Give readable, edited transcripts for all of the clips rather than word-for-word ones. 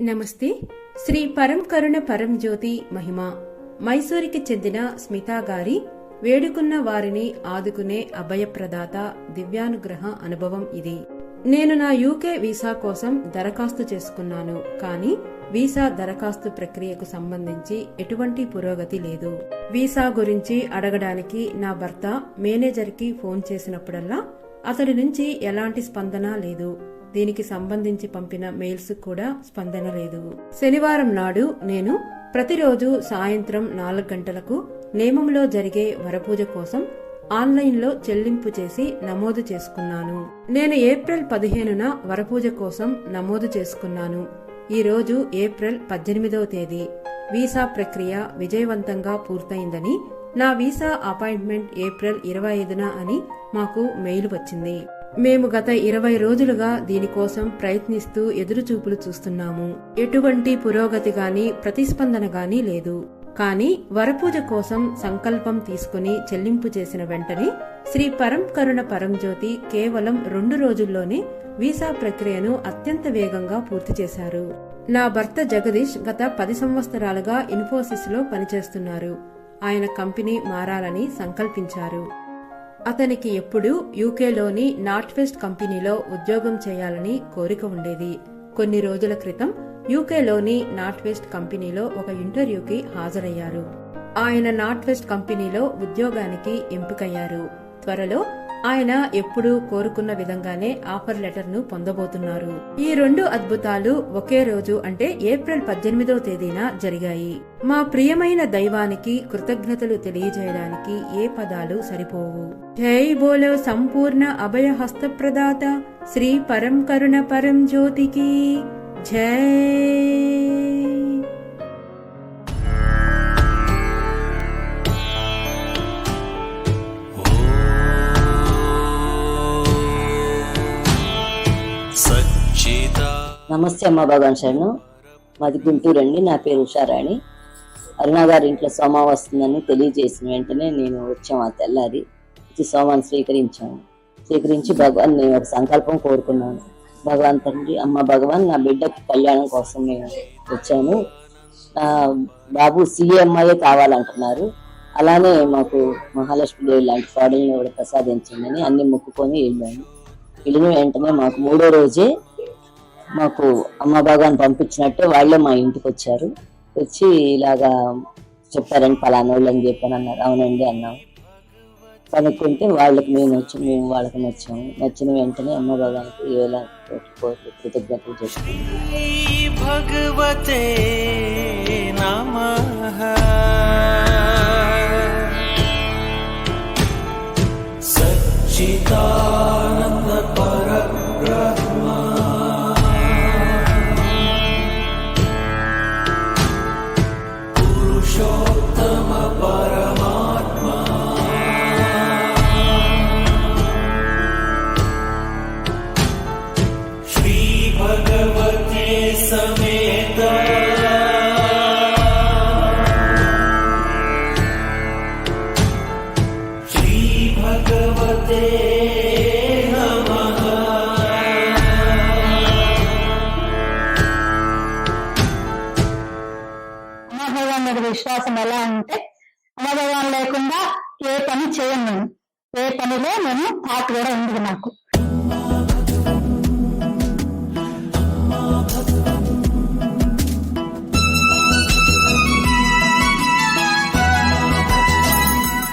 నమస్తే. శ్రీ పరం కరుణ పరం జ్యోతి మహిమ మైసూరికి చెందిన స్మితా గారి వేడుకున్న వారిని ఆదుకునే అభయప్రదాత దివ్యానుగ్రహ అనుభవం ఇది. నేను నా యూకే వీసా కోసం దరఖాస్తు చేసుకున్నాను, కానీ వీసా దరఖాస్తు ప్రక్రియకు సంబంధించి ఎటువంటి పురోగతి లేదు. వీసా గురించి అడగడానికి నా భర్త మేనేజర్కి ఫోన్ చేసినప్పుడల్లా అతడి నుంచి ఎలాంటి స్పందన లేదు. దీనికి సంబంధించి పంపిన మెయిల్స్ కూడా స్పందన లేదు. శనివారం నాడు నేను ప్రతిరోజు సాయంత్రం 4 గంటలకు నేమంలో జరిగే వరపూజ కోసం ఆన్లైన్లో చెల్లింపు చేసి నమోదు చేసుకున్నాను. నేను ఏప్రిల్ 15న వరపూజ కోసం నమోదు చేసుకున్నాను. ఈ రోజు ఏప్రిల్ 18వ తేదీ. వీసా ప్రక్రియ విజయవంతంగా పూర్తయిందని, నా వీసా అపాయింట్మెంట్ ఏప్రిల్ 25న అని మాకు మెయిల్ వచ్చింది. మేము గత 20 రోజులుగా దీనికోసం ప్రయత్నిస్తూ ఎదురుచూపులు చూస్తున్నాము. ఎటువంటి పురోగతి గాని ప్రతిస్పందన గాని లేదు. కానీ వరపూజ కోసం సంకల్పం తీసుకుని చెల్లింపు చేసిన వెంటనే శ్రీ పరం కరుణ పరం జ్యోతి కేవలం 2 రోజుల్లోనే వీసా ప్రక్రియను అత్యంత వేగంగా పూర్తి చేశారు. నా భర్త జగదీష్ గత 10 సంవత్సరాలుగా ఇన్ఫోసిస్ లో పనిచేస్తున్నారు. ఆయన కంపెనీ మారాలని సంకల్పించారు. అతనికి ఎప్పుడూ యూకేలోని నార్త్ వెస్ట్ కంపెనీలో ఉద్యోగం చేయాలని కోరిక ఉండేది. కొన్ని రోజుల క్రితం యూకేలోని నార్త్ వెస్ట్ కంపెనీలో ఒక ఇంటర్వ్యూకి హాజరయ్యారు. ఆయన నార్త్ వెస్ట్ కంపెనీలో ఉద్యోగానికి ఎంపికయ్యారు. త్వరలో ఆయన ఎప్పుడూ కోరుకున్న విధంగానే ఆఫర్ లెటర్ ను పొందబోతున్నారు. ఈ 2 అద్భుతాలు ఒకే రోజు అంటే ఏప్రిల్ 18వ తేదీన జరిగాయి. మా ప్రియమైన దైవానికి కృతజ్ఞతలు తెలియజేయడానికి ఏ పదాలు సరిపోవు. జై బోలో సంపూర్ణ అభయ హస్త ప్రదాత శ్రీ పరం కరుణ పరం జ్యోతికి జై. నమస్తే అమ్మ భగవాన్ శరణు. మాది గుంటూరు అండి. నా పేరు ఉషారాణి. అరుణ గారి ఇంట్లో సోమం వస్తుందని తెలియజేసిన వెంటనే నేను వచ్చాము. ఆ తెల్లారి వచ్చి సోమాన్ని స్వీకరించి భగవాన్ నేను ఒక సంకల్పం కోరుకున్నాను. భగవాన్ తండ్రి, అమ్మ భగవాన్, నా బిడ్డకి కళ్యాణం కోసం నేను వచ్చాను. నా బాబు CMI కావాలంటున్నారు. అలానే మాకు మహాలక్ష్మి దేవి లాంటి కోడల్ని కూడా ప్రసాదించండి అన్ని మొక్కుకొని వెళ్ళాను. వెళ్ళిన వెంటనే మాకు 3వ రోజే మాకు అమ్మ భగవాన్ పంపించినట్టే వాళ్ళే మా ఇంటికి వచ్చారు. వచ్చి ఇలాగా చెప్పారండి, పలానా వాళ్ళు అని చెప్పాను అన్నారు. అవునండి అన్నాము. కనుక్కుంటే మేము వాళ్ళకి నచ్చాము. నచ్చిన వెంటనే అమ్మ భగవానికి 7 కోట్ల కృతజ్ఞతలు చేసుకున్నాం. భగవతే నమః. సచ్చిదానంద పరబ్రహ్మ పురుషోత్తమ పరమాత్మ శ్రీ భగవతే సమేత శ్రీ భగవతే విశ్వాసం ఎలా అంటే, అమ్మభగవాన్ లేకుండా ఏ పని చేయను. ఏ పనిలో నేను పాట కూడా ఉంది నాకు.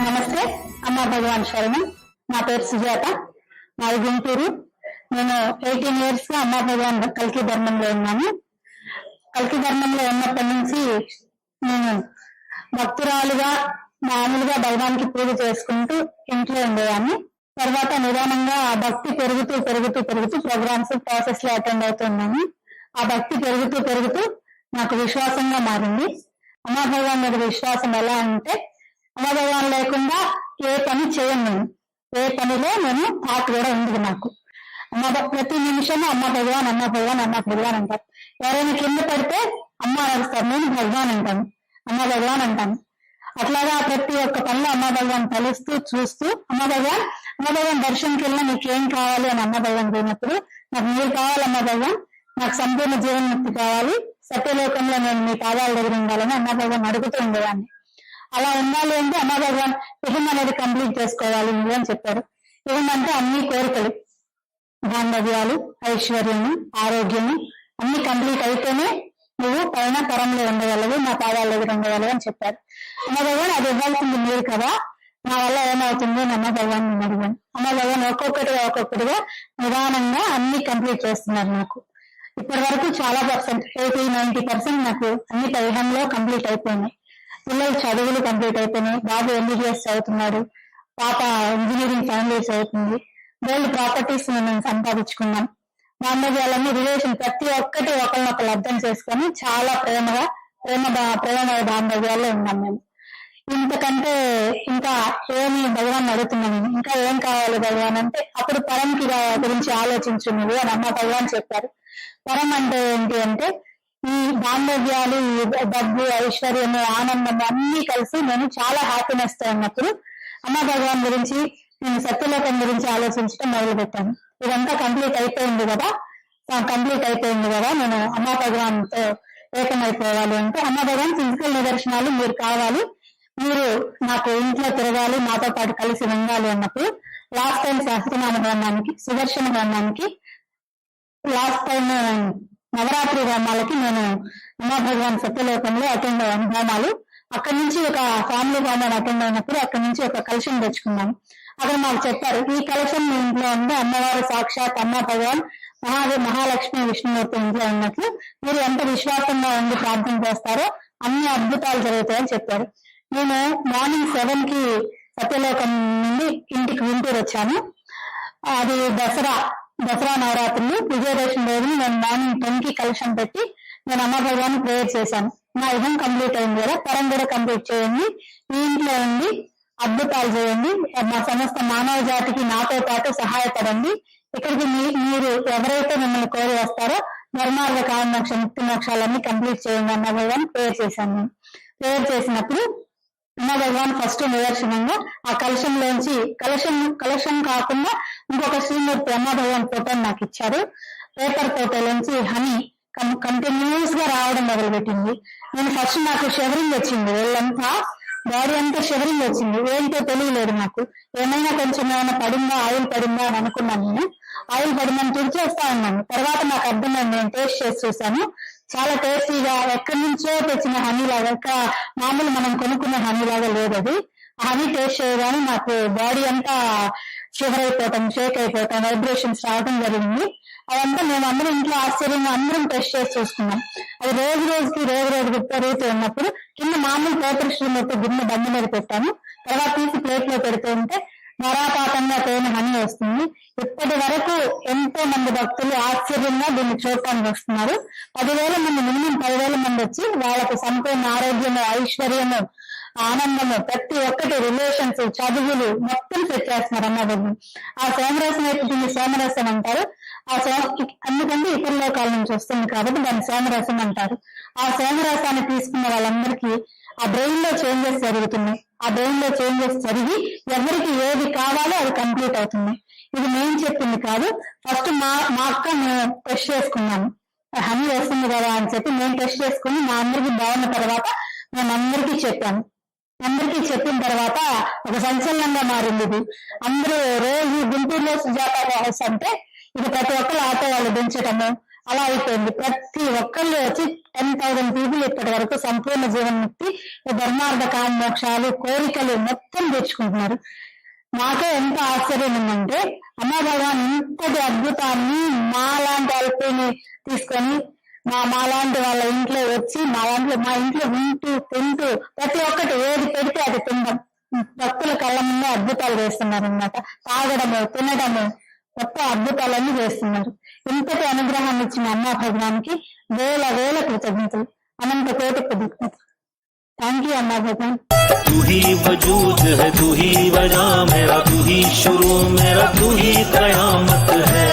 నమస్తే అమ్మ భగవాన్ శరణం. నా పేరు సుజాత. నాది గుంటూరు. నేను 18 years గా అమ్మ భగవాన్ కల్కి ధర్మంలో ఉన్నాను. కల్కి ధర్మంలో ఉన్నప్పటి నుంచి నేను భక్తురాలుగా మామూలుగా భగవానికి పూజ చేసుకుంటూ ఇంట్లో ఉండేదాన్ని. తర్వాత నిదానంగా ఆ భక్తి పెరుగుతూ ప్రోగ్రామ్స్ ప్రాసెస్ లో అటెండ్ అవుతున్నాను. ఆ భక్తి పెరుగుతూ నాకు విశ్వాసంగా మారింది. అమ్మా భగవాన్ మీద విశ్వాసం ఎలా అంటే, అమ్మా భగవాన్ లేకుండా ఏ పని చేయను. ఏ పనిలో నేను పాట కూడా ఉంది నాకు. ప్రతి నిమిషము అమ్మ భగవాన్ అంటారు. ఎవరైనా కింద పడితే అమ్మ అరుస్తారు, నేను భగవాన్ అంటాను, అమ్మ భగవాన్ అంటాను. అట్లాగా ప్రతి ఒక్క పనిలో అమ్మ భగవాన్ తలుస్తూ చూస్తూ అమ్మ భగవాన్ దర్శనంకి వెళ్ళినా నీకేం కావాలి అని అమ్మ భగవాన్ పోయినప్పుడు, నాకు మీరు కావాలి అమ్మ భగవాన్, నాకు సంపూర్ణ జీవన్ముక్తి కావాలి, సత్యలోకంలో నేను మీ పాదాల దగ్గర ఉండాలని అమ్మా భగవాన్ అడుగుతూ ఉండేదాన్ని. అలా ఉండాలి అంటే అమ్మా భగవాన్ ఇహం అనేది కంప్లీట్ చేసుకోవాలి నువ్వు అని చెప్పారు. ఇహం అంటే అన్ని కోరికలు, బాంధవ్యాలు, ఐశ్వర్యము, ఆరోగ్యము అన్ని కంప్లీట్ అయితేనే నువ్వు పైన పరంలో ఉండగలవు, నా పాదాల దగ్గర ఉండగలవు అని చెప్పారు. అమ్మ భగవాన్ అది ఇవ్వాల్సింది మీరు కదా, నా వల్ల ఏమవుతుంది అని అమ్మ భగవాన్ నేను అడిగాను. అమ్మ భగవాన్ ఒక్కొక్కటిగా నిదానంగా అన్ని కంప్లీట్ చేస్తున్నారు. నాకు ఇప్పటి వరకు చాలా పర్సెంట్ 80-90% నాకు అన్ని పైహంలో కంప్లీట్ అయిపోయినాయి. పిల్లలు చదువులు కంప్లీట్ అయిపోయినాయి. బాబు MBBS చదువుతున్నాడు, పాప ఇంజనీరింగ్ ఫైనల్ ఇయర్ చదువుతుంది. గోల్డ్ ప్రాపర్టీస్ మేము సంపాదించుకున్నాం. బాంధవ్యాలన్నీ రిలేషన్ ప్రతి ఒక్కటి ఒకరినొకరు అర్థం చేసుకొని చాలా ప్రేమ బాంధవ్యాల్లో ఉన్నాం మేము. ఇంతకంటే ఇంకా ఏమి భగవాన్ అడుగుతున్నాను, ఇంకా ఏం కావాలి భగవాన్ అంటే అప్పుడు పరంకి గురించి ఆలోచించు నువ్వు అని అమ్మ భగవాన్ చెప్పారు. పరం అంటే ఏంటి అంటే ఈ బాంధవ్యాలు, ఈ డబ్బు, ఐశ్వర్యము, ఆనందము అన్ని కలిసి నేను చాలా హ్యాపీనెస్ తో ఉన్నప్పుడు అమ్మ భగవాన్ గురించి నేను సత్యలోకం గురించి ఆలోచించడం మొదలు పెట్టాను. ఇదంతా కంప్లీట్ అయిపోయింది కదా, నేను అమ్మ భగవాన్ తో ఏకమైపోవాలి అంటే అమ్మ భగవాన్ ఫిజికల్ నిదర్శనాలు మీరు కావాలి, మీరు నాకు ఇంట్లో తిరగాలి, నాతో పాటు కలిసి ఉండాలి అన్నప్పుడు లాస్ట్ టైం సహస్రనామ హోమానికి, సుదర్శన హోమానికి, లాస్ట్ టైం నవరాత్రి హోమాలకి నేను అమ్మ భగవాన్ సత్యలోకంలో అటెండ్ అయ్యాను హోమాలు. అక్కడి నుంచి ఒక ఫ్యామిలీ హోమాన్ని అటెండ్ అయినప్పుడు అక్కడి నుంచి ఒక కలశం తెచ్చుకున్నాను. అక్కడ మాకు చెప్పారు, ఈ కలశం మీ ఇంట్లో ఉంటే అమ్మవారు సాక్షాత్ అమ్మ భగవాన్ మహాలక్ష్మి విష్ణుమూర్తి ఇంట్లో ఉన్నట్లు మీరు ఎంత విశ్వాసంగా ఉండి ప్రార్థన చేస్తారో అన్ని అద్భుతాలు జరుగుతాయని చెప్పారు. నేను మార్నింగ్ 7 కి సత్యలోకం నుండి ఇంటికి గుంటూరు వచ్చాను. అది దసరా నవరాత్రులు విజయదశమి రోజున నేను మార్నింగ్ 10 కి కలశం పెట్టి నేను అమ్మ భగవాన్ ప్రేయర్ చేశాను. నా ఇహం కంప్లీట్ అయింది కదా, పరం కూడా కంప్లీట్ చేయండి, ఈ ఇంట్లో ఉండి అద్భుతాలు చేయండి, మా సమస్త మానవ జాతికి నాతో పాటు సహాయపడండి, ఇక్కడికి మీరు ఎవరైతే మిమ్మల్ని కోరి వస్తారో ధర్మార్థ కామోక్ష ముక్తి మోక్షాలన్నీ కంప్లీట్ చేయండి అన్న భగవాన్ ప్రేయర్ చేశాను. ప్రేయర్ చేసినప్పుడు అమ్మ భగవాన్ ఫస్ట్ నిదర్శనంగా ఆ కలశంలోంచి కలశం కాకుండా ఇంకొక శ్రీమూర్తి అమ్మ భగవాన్ ఫోటోని నాకు ఇచ్చారు. పేపర్ ఫోటోలోంచి హనీ కంటిన్యూస్ గా రావడం మొదలుపెట్టింది. నేను ఫస్ట్ నాకు షివరింగ్ వచ్చింది, ఒళ్ళంతా బాడీ అంతా షివరింగ్ వచ్చింది. ఏంటో తెలియలేదు నాకు, ఏమైనా కొంచెం ఏమైనా పడిందా, ఆయిల్ పడిందా అని అనుకున్నాను. నేను ఆయిల్ పడిందని తుడిచేస్తా ఉన్నాను. తర్వాత నాకు అర్థమైంది, నేను టేస్ట్ చేసి చూసాను, చాలా టేస్టీగా ఎక్కడి నుంచో తెచ్చిన హనీ లాగా, ఇంకా మామూలు మనం కొనుక్కున్న హనీ లాగా లేదు అది. ఆ హనీ టేస్ట్ చేయగానే నాకు బాడీ అంతా షివర్ అయిపోవటం, షేక్ అయిపోవటం, వైబ్రేషన్స్ రావడం జరిగింది. అదంతా మేము అందరం ఇంట్లో ఆశ్చర్యంగా అందరం టెస్ట్ చేసి చూసుకున్నాం. అది రోజు పెరుగుతూ ఉన్నప్పుడు కింద మామూలు పేపర్ శ్రీమూర్తి గిన్నె బండి మీద పెట్టాను. తర్వాత తీసి ప్లేట్ లో పెడుతూ ఉంటే ధారాపాతంగా తేనె హనీ వస్తుంది. ఇప్పటి వరకు ఎంతో మంది భక్తులు ఆశ్చర్యంగా దీన్ని చూడటానికి వస్తున్నారు. 10,000 మంది, మినిమం 10,000 మంది వచ్చి వాళ్ళకు సంపూర్ణ ఆరోగ్యము, ఐశ్వర్యము, ఆనందము, ప్రతి ఒక్కటి రిలేషన్స్, చదువులు మొత్తం సెట్ చేస్తున్నారు అమ్మ భగవాన్. ఆ సోమరసం దీన్ని సోమరసం అంటారు. అందుకంటే ఇతర లోకాల నుంచి వస్తుంది కాబట్టి దాన్ని సోమరసం అంటారు. ఆ సోమరసాన్ని తీసుకున్న వాళ్ళందరికీ ఆ బ్రెయిన్ లో చేంజెస్ జరుగుతున్నాయి. ఆ బ్రెయిన్ లో చేంజెస్ జరిగి ఎవరికి ఏది కావాలో అది కంప్లీట్ అవుతుంది. ఇది నేను చెప్పింది కాదు, ఫస్ట్ మా అక్క మేము టెస్ట్ చేసుకున్నాము. హనీ వస్తుంది కదా అని చెప్పి మేము టెస్ట్ చేసుకుని మా అందరికి బాగున్న తర్వాత మేము అందరికీ చెప్పాము. అందరికీ చెప్పిన తర్వాత ఒక సంచలనంగా మారింది ఇది. అందరూ రోజు గుంటూరులో సుజాత హౌస్ అంటే ఇది ప్రతి ఒక్కరు ఆటో వాళ్ళు దించటము అలా అయిపోయింది. ప్రతి ఒక్కళ్ళు వచ్చి 10,000 పీపుల్ ఇప్పటి వరకు సంపూర్ణ జీవన్ముక్తి, ధర్మార్థ కామ మోక్షాలు, కోరికలు మొత్తం తెచ్చుకుంటున్నారు. నాకే ఎంత ఆశ్చర్యం ఉందంటే అమ్మ భగవాన్ ఇంతటి అద్భుతాన్ని మాలాంటి అల్పని తీసుకొని మాలాంటి వాళ్ళ ఇంట్లో వచ్చి మా ఇంట్లో వింటూ తింటూ ప్రతి ఒక్కటి ఏది పెడితే అది తినడం, భక్తుల కళ్ళ ముందే అద్భుతాలు చేస్తున్నారు అన్నమాట. తాగడము, తినడము, మొత్తం అద్భుతాలన్నీ చేస్తున్నారు. ఇంతటి అనుగ్రహాన్ని ఇచ్చిన అమ్మ భగవానికి వేల కృతజ్ఞతలు, అనంత కోటి కృతజ్ఞతలు. థ్యాంక్ యూ అమ్మ భగవాన్. तू ही वजूद है, तू ही वजह मेरा, तू ही शुरू मेरा, तू ही कयामत है।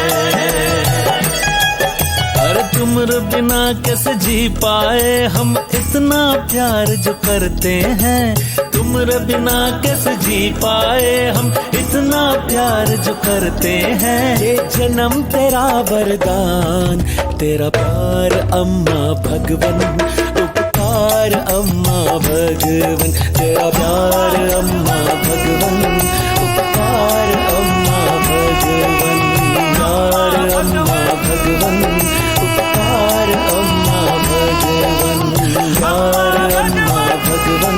अरे तू तुमरे बिना कैसे जी पाए हम इतना प्यार जो करते हैं, तुमरे बिना कैसे जी पाए हम इतना प्यार जो करते हैं। ये जन्म तेरा वरदान, तेरा प्यार अम्मा भगवन, उपकार अम्मा भगवन, तेरा प्यार अम्मा भगवन, उपकार अम्मा भगवन, प्यार अम्मा भगवन, उपकार अम्मा भगवन, प्यार अम्मा भगवन,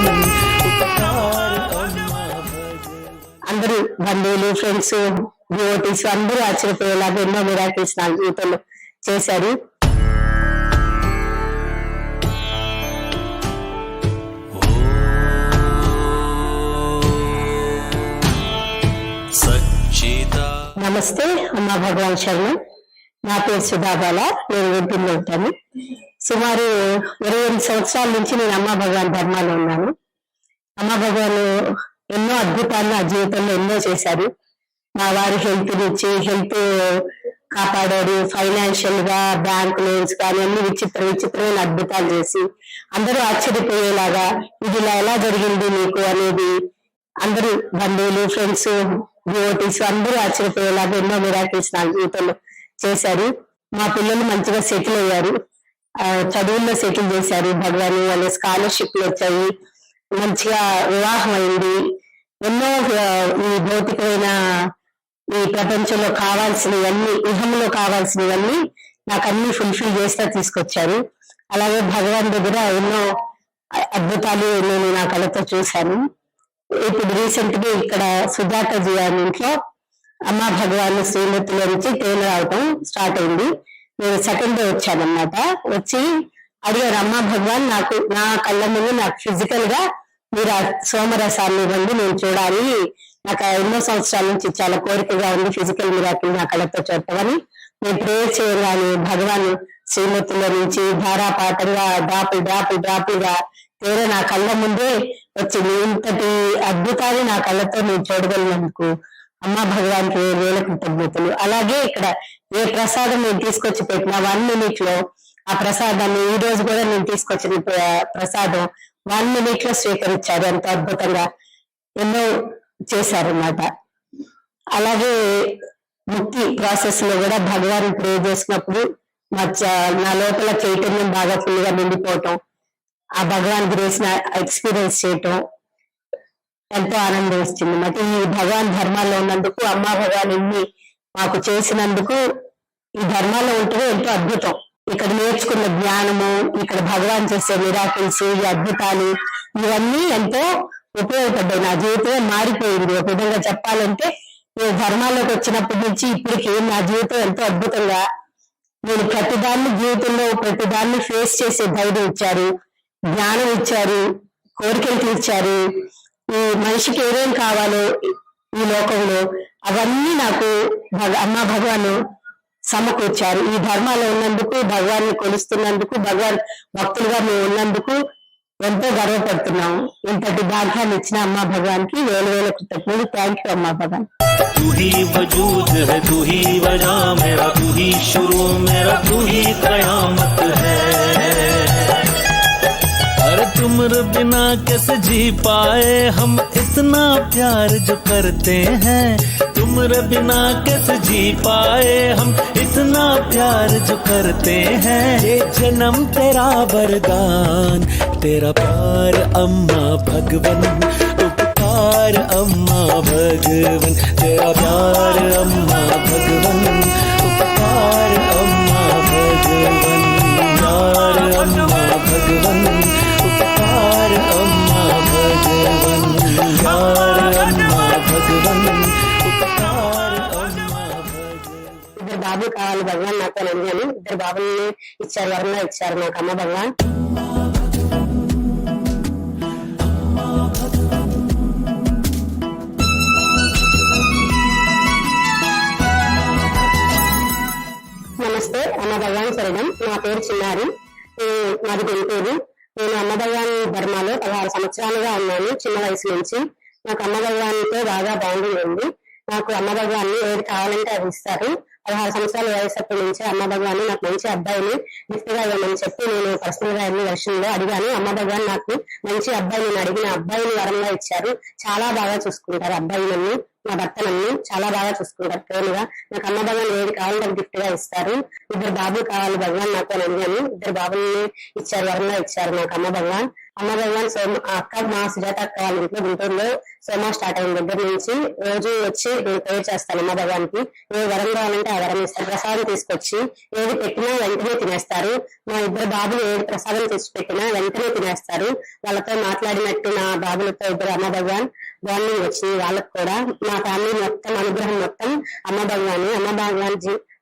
उपकार अम्मा भगवन। అందరూ బంధువులు, ఫ్రెండ్స్, డివోటీస్ అందరూ ఆశ్చర్యపోయేలాగా ఎన్నో మిరాకిల్స్ నా జీవితంలో చేశారు. నమస్తే, అమ్మా భగవాన్ శరణం. నా పేరు సుధాబాల, నేను గుంటూరులో ఉంటాను. సుమారు 28 సంవత్సరాల నుంచి నేను అమ్మా భగవాన్ ధర్మాలో ఉన్నాను. అమ్మా భగవాన్ ఎన్నో అద్భుతాలు నా జీవితంలో ఎన్నో చేశారు. మా వారి హెల్త్ హెల్త్ కాపాడారు. ఫైనాన్షియల్ గా బ్యాంక్ లోన్స్ కానీ అన్ని విచిత్రమైన అద్భుతాలు చేసి అందరూ ఆశ్చర్యపోయేలాగా ఇది ఇలా ఎలా జరిగింది మీకు అనేది అందరూ బంధువులు, ఫ్రెండ్స్, డివోటీస్ అందరూ ఆశ్చర్యపోయేలాగా ఎన్నో మిరాకిల్స్ నా జీవితంలో చేశారు. మా పిల్లలు మంచిగా సెటిల్ అయ్యారు, చదువుల్లో సెటిల్ చేశారు. భగవాన్ వాళ్ళ స్కాలర్షిప్లు వచ్చాయి, మంచిగా వివాహం అయింది. ఎన్నో ఈ భౌతికమైన ఈ ప్రపంచంలో కావాల్సినవన్నీ, ఇహంలో కావాల్సినవన్నీ నాకు అన్ని ఫుల్ఫిల్ చేస్తా తీసుకొచ్చారు. అలాగే భగవాన్ దగ్గర ఎన్నో అద్భుతాలు నేను నా కళ్ళతో చూశాను. ఇప్పుడు రీసెంట్ గా ఇక్కడ సుజాతాజీ గారి ఇంట్లో అమ్మా భగవాన్ శ్రీమతిలో నుంచి ట్రైన్ రావటం స్టార్ట్ అయింది. నేను సెకండ్ డే వచ్చానన్నమాట. వచ్చి అడిగారు, అమ్మా భగవాన్ నాకు నా కళ్ళ ముందు నాకు ఫిజికల్ గా మీరు ఆ సోమరసాన్ని ఇవ్వండి, నేను చూడాలి. నాకు ఎన్నో సంవత్సరాల నుంచి చాలా కోరికగా ఉంది ఫిజికల్ మిరాకిల్ నా కళ్ళతో చూడటమని. నేను ప్రేయర్ చేయగానే భగవాన్ శ్రీమతిలో నుంచి ధారాపాఠంగా డ్రాపులుగా తీరా నా కళ్ళ ముందే వచ్చింది. ఇంతటి అద్భుతాన్ని నా కళ్ళతో నేను చూడగలిగినందుకు అమ్మా భగవాన్కి వేల కృతజ్ఞతలు. అలాగే ఇక్కడ ఏ ప్రసాదం నేను తీసుకొచ్చి పెట్టిన 1 minute లో ఆ ప్రసాదాన్ని, ఈ రోజు కూడా నేను తీసుకొచ్చిన ప్రసాదం 1 minute లో స్వీకరించారు. ఎంతో అద్భుతంగా ఎన్నో చేశారన్నమాట. అలాగే ముక్తి ప్రాసెస్ లో కూడా భగవాన్ ప్రే చేసినప్పుడు నా లోపల చైతన్యం బాగా ఫుల్ గా నిండిపోవటం, ఆ భగవాన్ గ్రేస్ ఎక్స్పీరియన్స్ చేయటం ఎంతో ఆనందం ఇస్తుంది. మరి ఈ భగవాన్ ధర్మాల్లో ఉన్నందుకు, అమ్మా భగవాన్ ఇన్ని మాకు చేసినందుకు, ఈ ధర్మాల్లో ఉంటే ఎంతో అద్భుతం. ఇక్కడ నేర్చుకున్న జ్ఞానము, ఇక్కడ భగవాన్ చేసే మిరాకిల్స్, ఈ అద్భుతాలు ఇవన్నీ ఎంతో ఉపయోగపడ్డాయి. నా జీవితమే మారిపోయింది. ఒక విధంగా చెప్పాలంటే నేను ధర్మాల్లోకి వచ్చినప్పటి నుంచి ఇప్పటికి నా జీవితం ఎంతో అద్భుతంగా, నేను ప్రతిదాన్ని ఫేస్ చేసే ధైర్యం ఇచ్చారు, జ్ఞానం ఇచ్చారు, కోరికలు తీర్చారు. ఈ మనిషికి ఏమేం కావాలో ఈ లోకంలో అవన్నీ నాకు అమ్మా భగవాన్ సమకూర్చారు. ఈ ధర్మాలో ఉన్నందుకు, భగవాన్ని కొలుస్తున్నందుకు, భగవాన్ భక్తులుగా మేము ఉన్నందుకు ఎంతో గర్వపడుతున్నాము. ఇంతటి భాగ్యాన్ని ఇచ్చిన అమ్మా భగవాన్కి వేల కృతజ్ఞతలు. థ్యాంక్ యూ అమ్మా భగవాన్. तू ही वजूद है, तू ही वजह मेरा, तू ही शुरू मेरा, तू ही कयामत है। अरे तुमरे बिना कैसे जी पाए हम इतना प्यार जो करते हैं, तुमरे बिना कैसे जी पाए हम इतना प्यार जो करते हैं। ये जन्म तेरा वरदान, तेरा प्यार अम्मा भगवन, उपकार अम्मा भगवन, तेरा प्यार अम्मा भगवन, उपकार अम्मा भगवन, प्यार अम्मा भगवन, उपकार अम्मा भगवन, प्यार अम्मा भगवन, उपकार अम्मा भगवन। ఇద్దరు బాబులు కావాలి భగవాన్ నాకు అని అడిగాను. ఇద్దరు బాబుల్ని ఇచ్చారు, వరంగా ఇచ్చారు నాకు అమ్మ భగవాన్. నమస్తే, అమ్మ భగవాన్ శరణం. నా పేరు చిన్నారి, మాది గుంటూరు. నేను అమ్మ భగవాన్ ధర్మాలో 16 సంవత్సరాలుగా ఉన్నాను. చిన్న వయసు నుంచి నాకు అమ్మ భగవాన్తో బాగా బాండింగ్ ఉంది. నాకు అమ్మ భగవాన్ని ఏది కావాలంటే అది ఇస్తారు. 16 సంవత్సరాల వయసప్పటి నుంచి అమ్మ భగవాన్ నాకు మంచి అబ్బాయిని గిఫ్ట్ గా ఇవ్వమని చెప్పి నేను పర్సనల్ గా అన్ని వర్షంలో అడిగాను. అమ్మ భగవాన్ నాకు మంచి అబ్బాయి, నేను అడిగిన అబ్బాయిని వరంగా ఇచ్చారు. చాలా బాగా చూసుకుంటారు అబ్బాయి నన్ను, నా భర్త నన్ను చాలా బాగా చూసుకుంటారు ప్రేమగా. నాకు అమ్మ భగవాన్ ఏది కావాలంటే గిఫ్ట్ గా ఇస్తారు. 2 బాబులు కావాలి భగవాన్ నాకు అని అడిగాను. 2 బాబుల్ని ఇచ్చారు, వరంగా ఇచ్చారు నాకు అమ్మ భగవాన్. అమ్మ భగవాన్ అక్క మా సుజాత అక్క వాళ్ళ ఇంట్లో గుంటూరులో సోమా స్టార్ట్ అయిన దగ్గర నుంచి రోజు వచ్చి నేను ప్రేర్ చేస్తాను అమ్మ భగవాన్కి. ఏ వరం కావాలంటే ఆ వరం ఇస్తారు. ప్రసాదం తీసుకొచ్చి ఏది పెట్టినా వెంటనే తినేస్తారు. మా 2 బాబులు ఏది ప్రసాదం తెచ్చి పెట్టినా వెంటనే తినేస్తారు. వాళ్ళతో మాట్లాడినట్టు నా బాబులతో 2 అమ్మ భగవాన్ బాండింగ్ వచ్చింది వాళ్ళకు కూడా. మా ఫ్యామిలీ మొత్తం అనుగ్రహం మొత్తం అమ్మ భగవాన్. అమ్మ భగవాన్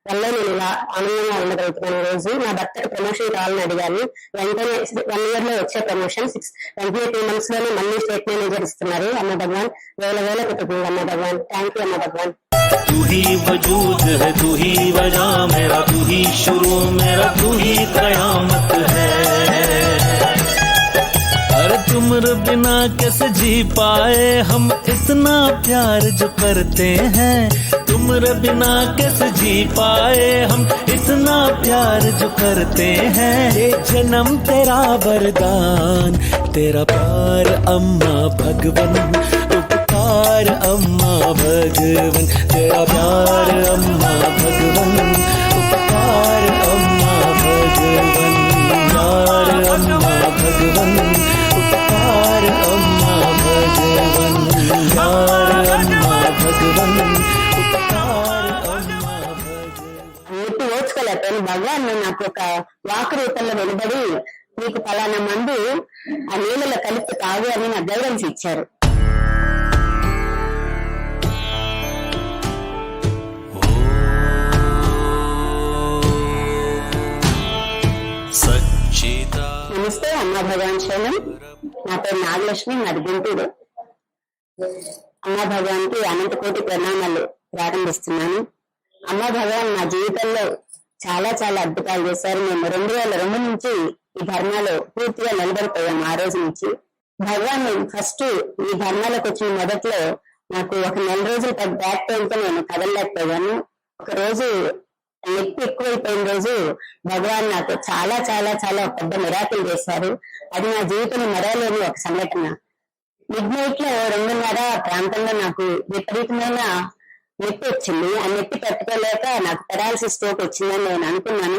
వల్ల నేను ఇలా ఆనందంగా ఉండగలుగుతున్నాను. రోజు నా భర్తకు ప్రమోషన్ కావాలని అడిగాను. వెంటనే 1 year లో వచ్చే ప్రమోషన్ వెంటనే 2 months లోనే మళ్ళీ స్టేట్ మేనేజర్ ఇస్తున్నారు అమ్మ భగవాన్. వేల కృతజ్ఞతలు అమ్మ భగవాన్. థ్యాంక్ యూ అమ్మ భగవాన్. तू ही वजूद है, तू ही वजह मेरा, तू ही शुरू मेरा, तू ही कयामत है। अरे तुमरे बिना कैसे जी पाए हम, इतना प्यार जो करते हैं। तुमरे बिना कैसे जी पाए हम, इतना प्यार जो करते हैं। ये जन्म तेरा वरदान, तेरा प्यार अम्मा भगवन, उपकार अम्मा भगवन, तेरा प्यार अम्मा भगवन, उपकार अम्मा भगवन, प्यार अम्मा भगवन, उपकार अम्मा भगवन, प्यार अम्मा भगवन, उपकार अम्मा भगवन। ఓర్చుకోలేకపోయాను. భగవాన్ నాకు ఒక వాక్ రూపంలో వెలువడి నీకు ఫలానా మందు ఆ నీళ్ళలో కలిపి తాగు అని నాకు గైడెన్స్ ఇచ్చారు. నమస్తే అమ్మ భగవాన్ శరణం. నా పేరు నాగలక్ష్మి, నాది గుంటూరు. అమ్మ భగవాన్ కి అనంత కోటి ప్రణామాలు ప్రారంభిస్తున్నాను. అమ్మ భగవాన్ నా జీవితంలో చాలా చాలా అద్భుతాలు చేశారు. మేము 2002 నుంచి ఈ ధర్నాలో పూర్తిగా నిలబడిపోయాము. ఆ రోజు నుంచి భగవాన్ ఫస్ట్ ఈ ధర్నాలకు వచ్చిన మొదట్లో నాకు 1 నెల రోజులు బ్యాక్ పెయిన్ తో నేను కదలలేకపోయాను. ఒక రోజు నొప్పి ఎక్కువైపోయిన రోజు భగవాన్ నాకు చాలా చాలా చాలా పెద్ద మిరాకిల్ చేశారు. అది నా జీవితంలో మరవలేని ఒక సంఘటన. మిడ్ నైట్ లో 2:30 ప్రాంతంలో నాకు విపరీతమైన నొప్పి వచ్చింది. ఆ నొప్పి తట్టుకోలేక నాకు పెరాలసిస్ స్ట్రోక్ వచ్చిందని నేను అనుకున్నాను.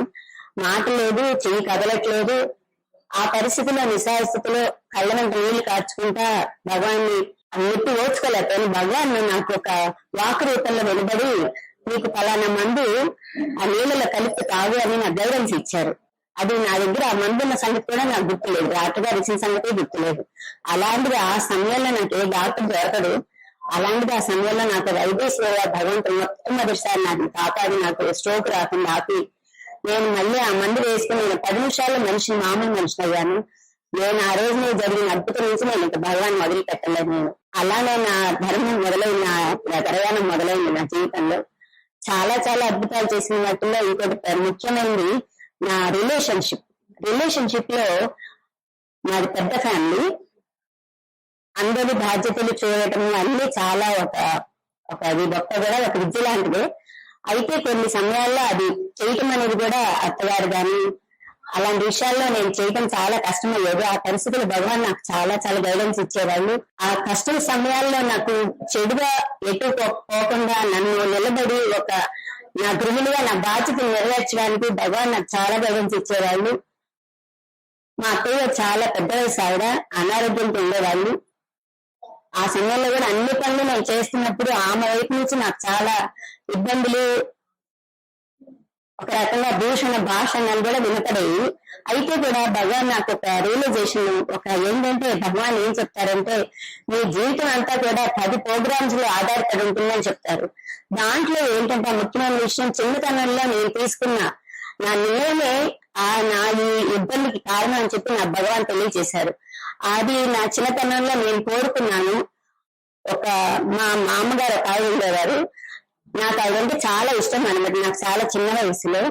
మాట లేదు, చెయ్యి కదలట్లేదు. ఆ పరిస్థితిలో నిస్సహాయస్థితిలో కళ్ళ వెంట నీళ్లు కార్చుకుంటా భగవాన్ని నొప్పి ఓర్చుకోలేకపోయాను. భగవాన్ నాకు ఒక వాక్ రూపంలో వెలువడి నీకు ఫలానా మందు ఆ నీళ్ళలో కలిపి తాగు అని నాకు గైడెన్స్ ఇచ్చారు. అది నా దగ్గర ఆ మందు ఉన్న సంగతి కూడా నాకు గుర్తులేదు. డాక్టర్ గారు ఇచ్చిన సంగతి గుర్తులేదు. అలాంటిది ఆ సమయంలో నాకు ఏ డాక్టర్ దొరకడు. అలాంటిది ఆ సమయంలో నాకు వైద్యశ్వర భగవంతుడు మొట్టమొదటిసారి నాకు కాపాడి నాకు స్ట్రోక్ రాకుండా ఆపి నేను మళ్ళీ ఆ మందు వేసుకుని నేను 10 నిమిషాల్లో మామూలు మనిషిని అయ్యాను. నేను ఆ రోజు జరిగిన అద్భుతం నుంచి నేను ఇంకా భగవాన్ వదిలిపెట్టలేదు. నేను అలానే నా ధర్మం మొదలైన, నా ప్రయాణం మొదలైంది నా జీవితంలో. చాలా చాలా అద్భుతాలు చేసిన వాటిల్లో ఇంకొకటి ముఖ్యమైనది నా రిలేషన్షిప్ లో నాది పెద్ద ఫ్యామిలీ. అందరి బాధ్యతలు చూడటం అన్ని చాలా ఒక అది గొప్ప కూడా ఒక విద్య లాంటిదే. అయితే కొన్ని సమయాల్లో అది చేయటం అనేది కూడా అత్తగారు కానీ అలాంటి విషయాల్లో నేను చేయటం చాలా కష్టమయ్యేది. ఆ పరిస్థితులు భగవాన్ నాకు చాలా చాలా గైడెన్స్ ఇచ్చేవాళ్ళు. ఆ కష్టం సమయాల్లో నాకు చెడుగా ఎటు పోకుండా నన్ను నిలబడి ఒక నా గృహిణిగా నా బాధ్యతను నెరవేర్చడానికి భగవాన్ నాకు చాలా గైడెన్స్ ఇచ్చేవాళ్ళు. మా అత్తయ్య చాలా పెద్ద వయసు ఆవిడ, అనారోగ్యంతో ఉండేవాళ్ళు. ఆ సమయంలో కూడా అన్ని పనులు నేను చేస్తున్నప్పుడు ఆమె వైపు నుంచి నాకు చాలా ఇబ్బందులు, ఒక రకంగా దూషణ భాషణలు కూడా వినపడేవి. అయితే కూడా భగవాన్ నాకు ఒక రియలైజేషన్ ఏంటంటే భగవాన్ ఏం చెప్తారంటే మీ జీవితం అంతా కూడా 10 ప్రోగ్రామ్స్ లో ఆధారపడి ఉంటుందని చెప్తారు. దాంట్లో ఏంటంటే ముఖ్యమైన విషయం చిన్నతనంలో నేను తీసుకున్న నా నిర్ణయమే నా ఈ ఇబ్బందికి కారణం అని చెప్పి నా భగవాన్ తెలియజేశారు. అది నా చిన్నతనంలో నేను కోరుకున్నాను. మా మామగారు ఒక ఆయన ఉండేవారు. నాకు అదంటే చాలా ఇష్టం అనమాట. నాకు చాలా చిన్న వయసులో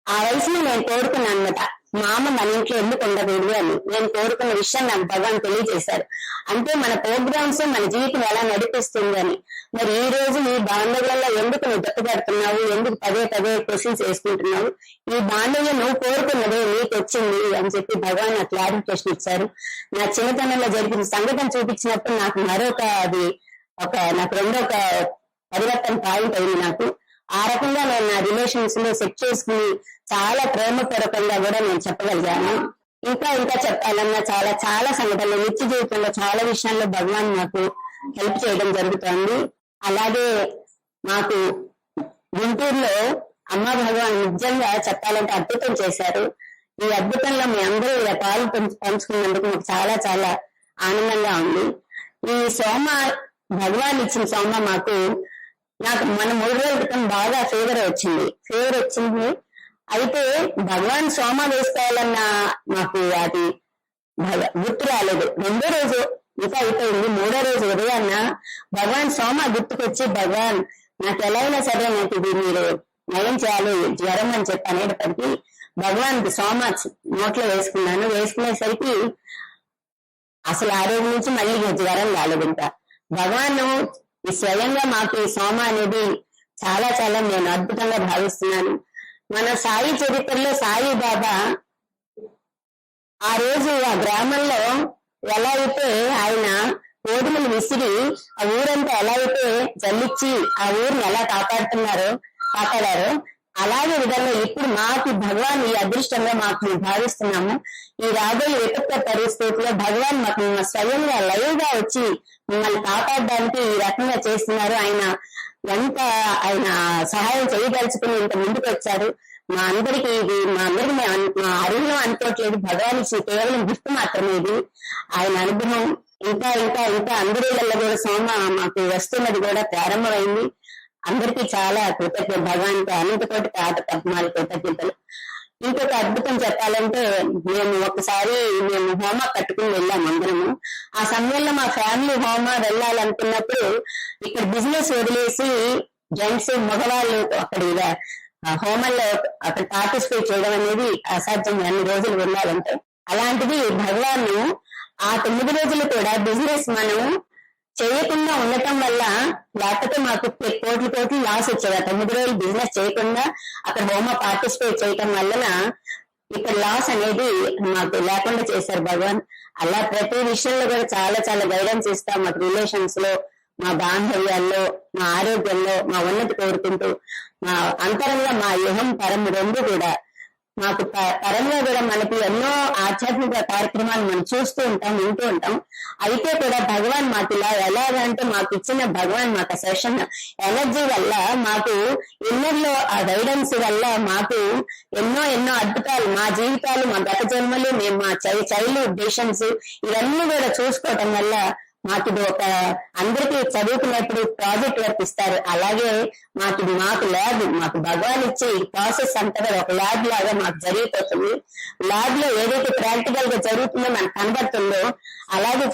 ఆ వయసులో నేను కోరుకున్నాను అనమాట. మా అమ్మ మన ఇంట్లో ఎందుకు ఉండకూడదు అని నేను కోరుకున్న విషయం నాకు భగవాన్ తెలియజేశారు. అంటే మన ప్రోగ్రామ్స్ మన జీవితం ఎలా నడిపిస్తుంది అని. మరి ఈ రోజు ఈ బాంధవ్యాల్లో ఎందుకు నువ్వు దెబ్బపడుతున్నావు, ఎందుకు పదే పదే క్వశ్చన్స్ వేసుకుంటున్నావు, ఈ బాంధవ్యం నువ్వు కోరుకున్నదే నీకు వచ్చింది అని చెప్పి భగవాన్ నాకు క్లారిఫికేషన్ ఇచ్చారు. నా చిన్నతనంలో జరిగిన సంఘటన చూపించినప్పుడు నాకు నాకు రెండొక పరివర్తన పాయింట్ అయింది నాకు. ఆ రకంగా నేను నా రిలేషన్స్ లో సెట్ చేసుకుని చాలా ప్రేమపూర్వకంగా కూడా నేను చెప్పగలిగాను. ఇంకా చెప్పాలన్నా చాలా చాలా సంఘటనలు నిత్య జీవితంలో చాలా విషయాల్లో భగవాన్ నాకు హెల్ప్ చేయడం జరుగుతోంది. అలాగే మాకు గుంటూరులో అమ్మా భగవాన్ నిజంగా చెప్పాలంటే అద్భుతం చేశారు. ఈ అద్భుతంలో మీ అందరూ ఇలా పాలు పంచుకున్నందుకు మాకు చాలా చాలా ఆనందంగా ఉంది. ఈ భగవాన్ ఇచ్చిన సోమ నాకు మన 3 రోజుల క్రితం బాగా ఫీవర్ వచ్చింది. అయితే భగవాన్ సోమ వేసుకోవాలన్న నాకు అది గుర్తు రాలేదు. 2వ రోజు ఇంకా అయిపోయింది. 3వ రోజు ఉదయాన్న భగవాన్ సోమ గుర్తుకొచ్చి, భగవాన్ నాకు ఎలా అయినా సరే నాకు ఇది మీరు నయం చేయాలి జ్వరం అని చెప్పి అనేటప్పటికీ భగవాన్ సోమ నోట్లో వేసుకునేసరికి అసలు ఆ రోజు నుంచి మళ్ళీ జ్వరం రాలేదు. ఇంకా భగవాన్ స్వయంగా మాకు ఈ సోమ అనేది చాలా చాలా నేను అద్భుతంగా భావిస్తున్నాను. మన సాయి చరిత్రలో సాయి బాబా ఆ రోజు ఆ గ్రామంలో ఎలా అయితే ఆయన కోడుములు విసిరి ఆ ఊరంతా ఎలా అయితే జల్లిచ్చి ఆ ఊరిని ఎలా కాపాడారో అలాగే విధంగా ఇప్పుడు మాకు భగవాన్ ఈ అదృష్టంగా మాకు భావిస్తున్నాము. ఈ రాబోయే విపత్కర పరిస్థితుల్లో భగవాన్ మాకు స్వయంగా లైవ్ గా వచ్చి మిమ్మల్ని కాపాడడానికి ఈ రకంగా చేస్తున్నారు. ఆయన సహాయం చేయదలుచుకుని ఇంత ముందుకు వచ్చారు. మా అందరికి మా అరువులో అనుకోవట్లేదు. భగవాన్ ఇచ్చిన కేవలం గిఫ్ట్ మాత్రమే ఇది. ఆయన అనుభవం ఇంకా అందరిలో కూడా సోమ మాకు వస్తున్నది కూడా ప్రారంభమైంది. అందరికీ చాలా కృతజ్ఞత. భగవాన్కి అనంతకోటి పాత పద్మాల కృతజ్ఞతలు. ఇంకొక అద్భుతం చెప్పాలంటే మేము హోమా కట్టుకుని వెళ్ళాము అందరము. ఆ సమయంలో మా ఫ్యామిలీ హోమా వెళ్ళాలనుకున్నప్పుడు ఇక్కడ బిజినెస్ వదిలేసి జెంట్స్ మగవాళ్ళు అక్కడ హోమంలో అక్కడ పార్టిసిపేట్ చేయడం అనేది అసాధ్యం అన్ని రోజులు వెళ్ళాలంటే. అలాంటిది భగవాన్ ఆ 9 రోజులు కూడా బిజినెస్ మనం చేయకుండా ఉండటం వల్ల, లేకపోతే మాకు కోట్లు లాస్ వచ్చేది. 9 రోజులు బిజినెస్ చేయకుండా అక్కడ హోమా పార్టిసిపేట్ చేయటం వలన ఇక్కడ లాస్ అనేది మాకు లేకుండా చేశారు భగవాన్. అలా ప్రతి విషయంలో కూడా చాలా చాలా గైడెన్స్ ఇస్తాం. మాకు రిలేషన్స్ లో, మా బాంధవ్యాల్లో, మా ఆరోగ్యంలో, మా ఉన్నతి కోరుకుంటూ మా అంతరంగా మా యుహం పరం రెండు కూడా మాకు పరంగా కూడా మనకి ఎన్నో ఆధ్యాత్మిక కార్యక్రమాలు మనం చూస్తూ ఉంటాం, వింటూ ఉంటాం. అయితే కూడా భగవాన్ మాకు ఇలా ఎలాగంటే మాకు ఇచ్చిన భగవాన్ మాకు సెషన్ ఎనర్జీ వల్ల, మాకు ఇన్నర్లో ఆ గైడెన్స్ వల్ల మాకు ఎన్నో అద్భుతాలు మా జీవితాలు, మా గత జన్మలు, మేము మా చైల్డ్హుడ్ విషన్స్ ఇవన్నీ కూడా చూసుకోవటం వల్ల మాకు అందరికీ చదువుకున్నప్పుడు ప్రాజెక్ట్ వర్క్ ఇస్తారు. అలాగే మాకు ల్యాబ్, మాకు భగవాన్ ఇచ్చే ఈ ప్రాసెస్ అంతా ఒక ల్యాబ్ లాగా మాకు జరిగిపోతుంది. ల్యాబ్ లో ఏదైతే ప్రాక్టికల్ గా జరుగుతుందో మనకు కనబడుతుందో అలాగే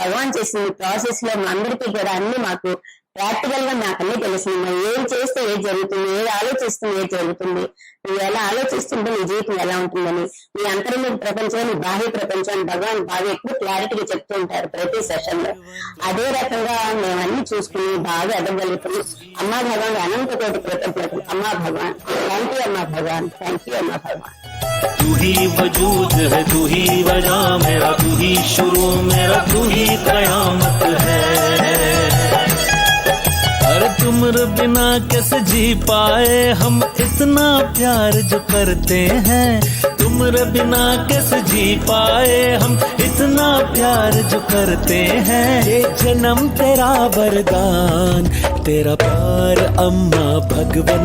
భగవాన్ చేసిన ప్రాసెస్ లో మా అందరికీ కూడా అన్ని మాకు ప్రాక్టికల్ గా నాకు అన్ని తెలిసింది. మనం ఏం చేస్తే ఏది జరుగుతుంది, ఏది ఆలోచిస్తే ఏది జరుగుతుంది, నువ్వు ఎలా ఆలోచిస్తుంటే నీ జీవితం ఎలా ఉంటుందని, నీ అంతర్ముఖ ప్రపంచం, నీ బాహ్య ప్రపంచాన్ని భగవాన్ బాగా ఎక్కువ క్లారిటీగా చెప్తూ ఉంటారు ప్రతి సెషన్ లో. అదే రకంగా మేము అన్ని చూసుకుని బాగా ఎదగలుగుతున్నాం. అమ్మా భగవాన్ అనంత కోటి కృతజ్ఞతలు. అమ్మా భగవాన్, థ్యాంక్ యూ అమ్మా భగవాన్, థ్యాంక్ యూ అమ్మా భగవాన్. तू ही वजूद है, तू ही वजह मेरा, तू ही शुरू मेरा, तू ही कयामत है। अरे तुम बिना कैसे जी पाए हम इतना प्यार जो करते हैं, तुम बिना कैसे जी पाए हम इतना प्यार जो करते हैं। ये जन्म तेरा वरदान, तेरा प्यार अम्मा भगवन,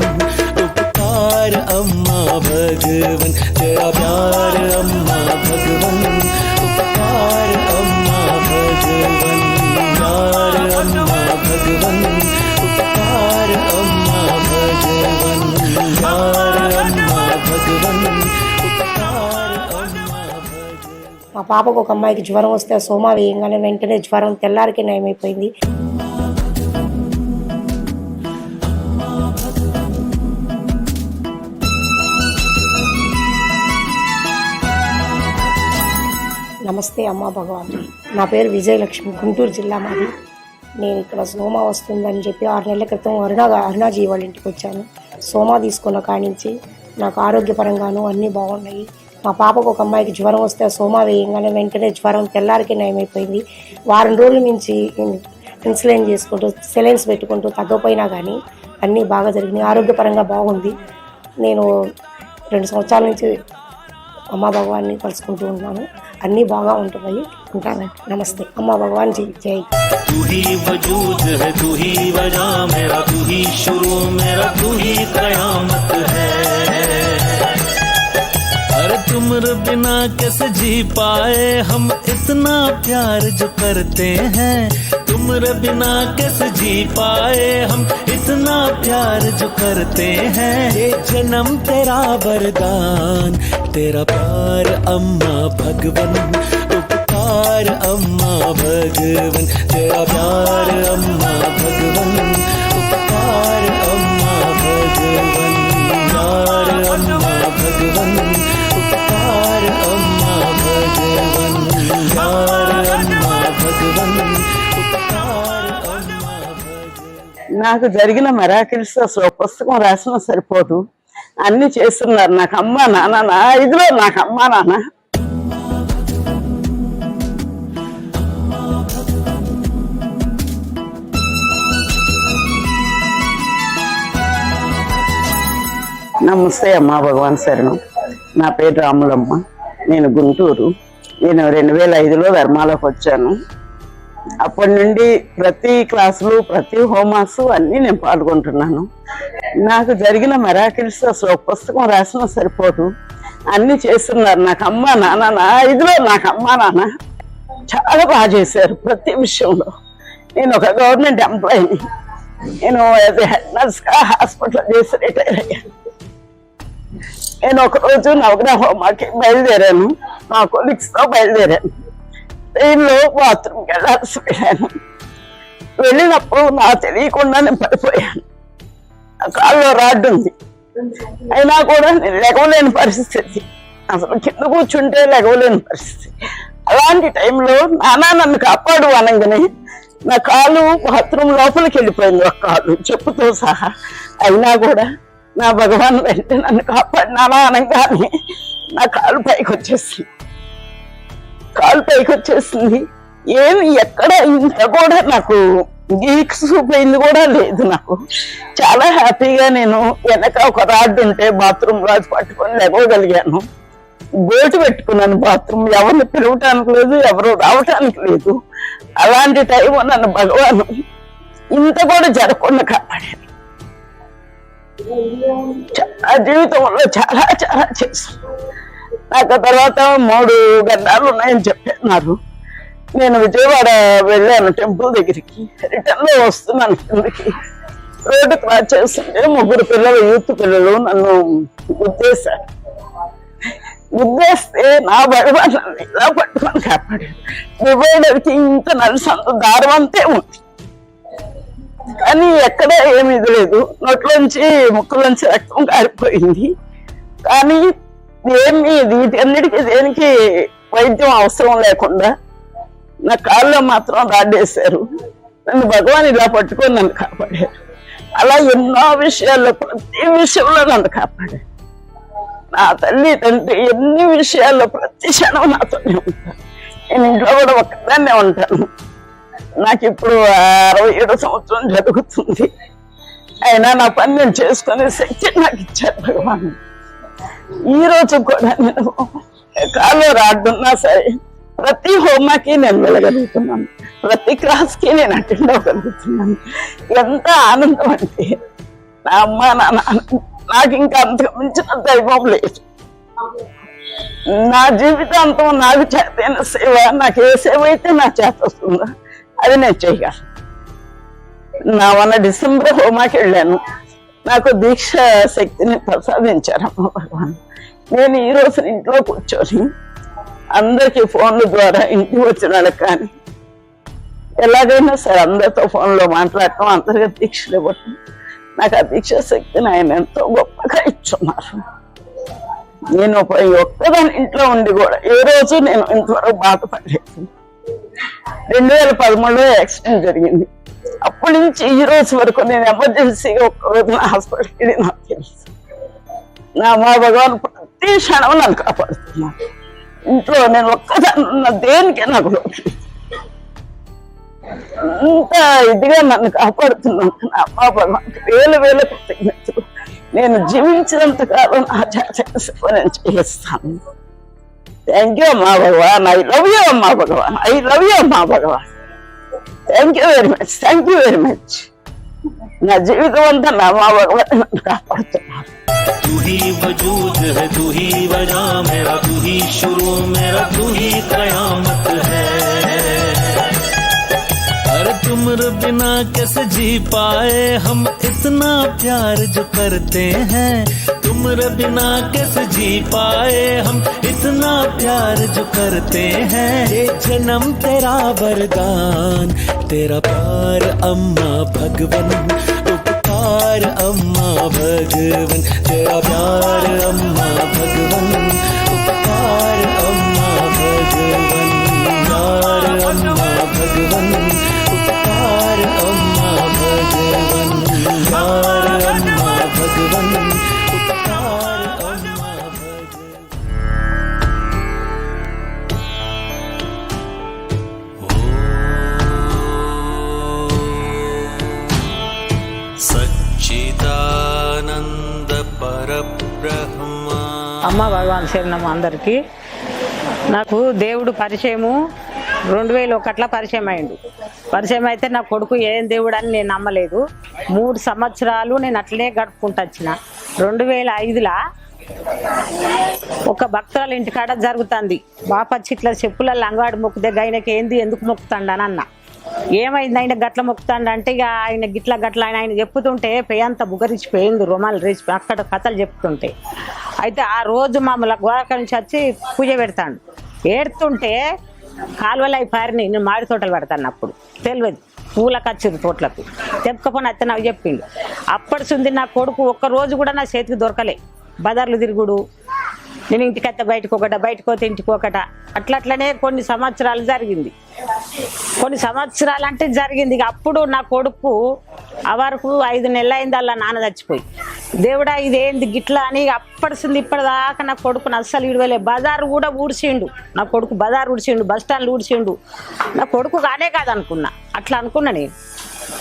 उपकार अम्मा भगवन, तेरा प्यार अम्मा भगवन, उपकार अम्मा भगवन, प्यार अम्मा भगवन, उपकार अम्मा भगवन, प्यार अम्मा भगवन, उपकार अम्मा भगवन। మా పాపకు ఒక అమ్మాయికి జ్వరం వస్తే సోమా వేయంగానే వెంటనే జ్వరం తెల్లారికి నయమైపోయింది. నమస్తే అమ్మా భగవాన్. నా పేరు విజయలక్ష్మి, గుంటూరు జిల్లా మాది. నేను ఇక్కడ సోమా వస్తుందని చెప్పి 6 నెలల క్రితం అరుణాజీ వాళ్ళ ఇంటికి వచ్చాను. సోమా తీసుకున్న కాడి నుంచి నాకు ఆరోగ్యపరంగాను అన్నీ బాగున్నాయి. మా పాపకు ఒక అమ్మాయికి జ్వరం వస్తే సోమా వేయంగానే వెంటనే జ్వరం తెల్లారికి నయమైపోయింది. వారం రోజుల నుంచి ఇన్సులిన్ చేసుకుంటూ సెలైన్స్ పెట్టుకుంటూ తగ్గపోయినా కానీ అన్నీ బాగా జరిగినాయి. ఆరోగ్యపరంగా బాగుంది. నేను 2 సంవత్సరాల నుంచి అమ్మా భగవాన్ని కలుసుకుంటూ ఉన్నాను. అన్నీ బాగా ఉంటున్నాయి. ఉంటానండి. నమస్తే. అమ్మా భగవాన్ జీ జై. तू ही वजूद है, तू ही वजह मेरा, तू ही शुरू मेरा, तू ही कयामत है। अरे तुमरे बिना कैसे जी पाए हम इतना प्यार जो करते हैं, तुमरे बिना कैसे जी पाए हम इतना प्यार जो करते हैं। ये जन्म तेरा वरदान, तेरा प्यार अम्मा भगवन, उपकार अम्मा भगवन, तेरा प्यार अम्मा भगवन, उपकार अम्मा भगवन, प्यार अम्मा भगवन, उपकार अम्मा भगवन, प्यार अम्मा भगवन, उपकार अम्मा भगवन। నాకు జరిగిన మెరాకిల్స్ అసలు పుస్తకం రాసిన సరిపోదు, అన్ని చేస్తున్నారు. నాకు అమ్మ నాన్న, నా ఇదిలో నాకు అమ్మ నాన్న. నమస్తే అమ్మా భగవాన్ శరణం. నా పేరు రాములమ్మ, నేను గుంటూరు. నేను 2005లో ధర్మాలోకి వచ్చాను. అప్పటి నుండి ప్రతి క్లాసులు, ప్రతి హోమాసు అన్నీ నేను పాల్గొంటున్నాను. నాకు జరిగిన మెరాకిల్స్ అసలు పుస్తకం రాసిన సరిపోదు, అన్ని చేస్తున్నారు. నాకు అమ్మ నాన్న, నా ఇదిలో నాకు అమ్మ నాన్న చాలా బాగా చేశారు ప్రతి విషయంలో. నేను ఒక గవర్నమెంట్ ఎంప్లాయీని. నేను హెడ్ నర్స్గా హాస్పిటల్ చేసి రిటైర్ అయ్యాను. నేను ఒకరోజు నవగ్రహ హోమాకి బయలుదేరాను, మా కొలీగ్స్తో బయలుదేరాను. ట్రైన్లో బాత్రూమ్కి వెళ్ళాను. వెళ్ళినప్పుడు నాకు తెలియకుండా నేను పడిపోయాను. నా కాళ్ళలో రాడ్డు ఉంది, అయినా కూడా నేను లెగవలేని పరిస్థితి. అసలు కింద కూర్చుంటే లెగవలేని పరిస్థితి. అలాంటి టైంలో నాన్న నన్ను కాపాడు అనగానే నా కాలు బాత్రూమ్ లోపలికి వెళ్ళిపోయింది, ఒక కాలు చెప్పుతో సహా. అయినా కూడా నా భగవాన్ వెంటనే నన్ను కాపాడినానా అనగానే నా కాలు పైకి వచ్చేసింది. ఏమి ఎక్కడ ఇంత కూడా నాకు గీక్స్ పోయింది కూడా లేదు. నాకు చాలా హ్యాపీగా నేను వెనక ఒక రాడ్డు ఉంటే బాత్రూమ్ రాజు పట్టుకొని లెగవగలిగాను. బోటు పెట్టుకున్నాను బాత్రూమ్, ఎవరిని పిలవటానికి లేదు, ఎవరు రావటానికి లేదు. అలాంటి టైం నన్ను భగవాను ఇంత కూడా జరగకుండా కాపాడాను. చాలా జీవితంలో చాలా చాలా చేశాను. నాకు తర్వాత 3 గంటలు ఉన్నాయని చెప్పన్నారు. నేను విజయవాడ వెళ్ళాను టెంపుల్ దగ్గరికి. రిటర్న్ లో వస్తున్నాను కిందకి, రోడ్డు క్రాస్ చేస్తుంటే 3 పిల్లలు, యూత్ పిల్లలు నన్ను గుద్దేశారు. గుద్దేస్తే నా భగవాన్ నన్ను ఇలా పట్టుకొని కాపాడాడు. డివైడర్కి ఇంత నలుసంత దారం అంతే ఉంది, కానీ ఎక్కడ ఏమి ఇది లేదు. నోట్లోంచి ముక్కులోంచి రక్తం కారిపోయింది, కానీ ఏమి వీటన్నిటికీ దేనికి వైద్యం అవసరం లేకుండా నా కాళ్ళలో మాత్రం రాడ్డేశారు. నన్ను భగవాన్ ఇలా పట్టుకొని నన్ను కాపాడారు. అలా ఎన్నో విషయాల్లో, ప్రతి విషయంలో నన్ను కాపాడారు. నా తల్లి తండ్రి ఎన్ని విషయాల్లో ప్రతి క్షణం నాతోనే ఉంటాను. నేను ఇంట్లో కూడా ఒక్కదాన్నే ఉంటాను. నాకు ఇప్పుడు 67వ సంవత్సరం జరుగుతుంది. అయినా నా పని నేను చేసుకునే శక్తి నాకు ఇచ్చారు భగవాన్. ఈ రోజు కూడా నేను కాళ్ళు రాడ్డున్నా సరే ప్రతి హోమాకి నేను వెళ్ళగలుగుతున్నాను, ప్రతి క్లాస్కి నేను అటెండ్ అవ్వగలుగుతున్నాను. ఎంత ఆనందం అంటే నా అమ్మ నాన్న, నాకు ఇంకా అంతకు మించిన దైవం లేదు. నా జీవితాంతం నాకు చేతైన సేవ, నాకు ఏ సేవ అయితే నా చేత వస్తుందో అది నేను చేయగలను. నా 1 డిసెంబర్ హోమాకి వెళ్ళాను. నాకు దీక్ష శక్తిని ప్రసాదించారమ్మ భగవాన్. నేను ఈ రోజు ఇంట్లో కూర్చొని అందరికీ ఫోన్ల ద్వారా ఇంటికి వచ్చిన వాళ్ళకి కానీ ఎలాగైనా సరే అందరితో ఫోన్లో మాట్లాడటం, అంతర్గత దీక్షలు ఇవ్వటం, నాకు ఆ దీక్ష శక్తిని ఆయన ఎంతో గొప్పగా ఇచ్చున్నారు. నేను ఒక్కదాని ఇంట్లో ఉండి కూడా ఏ రోజు నేను ఇంతవరకు బాధపడలేదు. 2013లో యాక్సిడెంట్ జరిగింది. అప్పటి నుంచి ఈ రోజు వరకు నేను ఎమర్జెన్సీగా ఒక్కరోజు హాస్పిటల్కి వెళ్ళి నాకు తెలుసు. మా భగవాన్ ప్రతి క్షణం నన్ను కాపాడుతున్నాను. ఇంట్లో నేను ఒక్కదాన్ని దేనికే నాకు లోటు. అంత ఇదిగా నన్ను కాపాడుతున్నాను నా అమ్మా భగవాన్కి వేల కృతజ్ఞతలు. నేను జీవించినంత కాలం నా సేవ నేను చేస్తాను. థ్యాంక్ యూ అమ్మా భగవాన్. ఐ లవ్ యూ అమ్మా భగవాన్. ఐ లవ్ యూ అమ్మా Bhagavan. Thank you very much. Thank you very much. నా జీవితం అంతా నా అమ్మా భగవాన్ నన్ను కాపాడుతున్నాను. तू ही वजूद है, तू ही वजह मेरा, तू ही शुरू मेरा, तू ही कयामत है। अरे तुमरे बिना कैसे जी पाए हम इतना प्यार जो करते हैं, तुमरे बिना कैसे जी पाए हम इतना प्यार जो करते हैं। ये जन्म तेरा वरदान, तेरा प्यार अम्मा भगवन, उपकार अम्मा भगवन, तेरा प्यार अम्मा भगवन, उपकार अम्मा भगवन, प्यार अम्मा भगवन, उपकार अम्मा भगवन, प्यार अम्मा भगवन, उपकार अम्मा भगवन। సచ్చిదానంద పరబ్రహ్మ। అమ్మ భగవాన్ శరణం అందరికీ. నాకు దేవుడు పరిచయము 2001లో పరిచయం అయిండు. పరిచయం అయితే నా కొడుకు ఏం దేవుడు అని నేను నమ్మలేదు. 3 సంవత్సరాలు నేను అట్లనే గడుపుకుంటూ వచ్చిన. 2005లో ఒక భక్తుల ఇంటికాడ జరుగుతుంది. బాపచ్చి ఇట్లా చెప్పులలో అంగవాడి మొక్కుదే ఆయనకి ఏంది ఎందుకు మొక్కుతాడు అని అన్న. ఏమైంది ఆయన గట్ల మొక్కుతాడు అంటే ఇక ఆయన గిట్ల గట్ల ఆయన చెప్పుతుంటే పేయంత బుగరిచిపోయింది, రుమాలు రేచిపోయి అక్కడ కథలు చెప్తుంటే. అయితే ఆ రోజు మామూలు గోరక నుంచి వచ్చి పూజ పెడతాడు. ఏడుతుంటే కాలువలు అవి పారినాయి. నేను మామిడి తోటలు పెడతాను. అప్పుడు తెలియదు పూలకు వచ్చింది తోటలకు తెప్పుకపోని అత్తే నాకు చెప్పిండు. అప్పటి సుంది నా కొడుకు ఒక్క రోజు కూడా నా చేతికి దొరకలే. బజార్లు తిరుగుడు, నేను ఇంటికి వస్తే బయటకు ఒకట, బయటకు పోతే ఇంటికి ఒకట, అట్లనే కొన్ని సంవత్సరాలు జరిగింది. కొన్ని సంవత్సరాలు అంటే జరిగింది. ఇక అప్పుడు నా కొడుకు ఆ వరకు 5 నెలలు అయింది అలా నాన్న చచ్చిపోయి. దేవుడా ఇదేంది గిట్లా అని అప్పటిసింది ఇప్పటిదాకా నా కొడుకుని అస్సలు ఇడవలే. బజారు కూడా ఊడ్చిండు నా కొడుకు, బజారు ఊడ్చిండు, బస్ స్టాండ్లు ఊడ్చిండు. నా కొడుకు కానే కాదనుకున్నా, అట్లా అనుకున్నా నేను.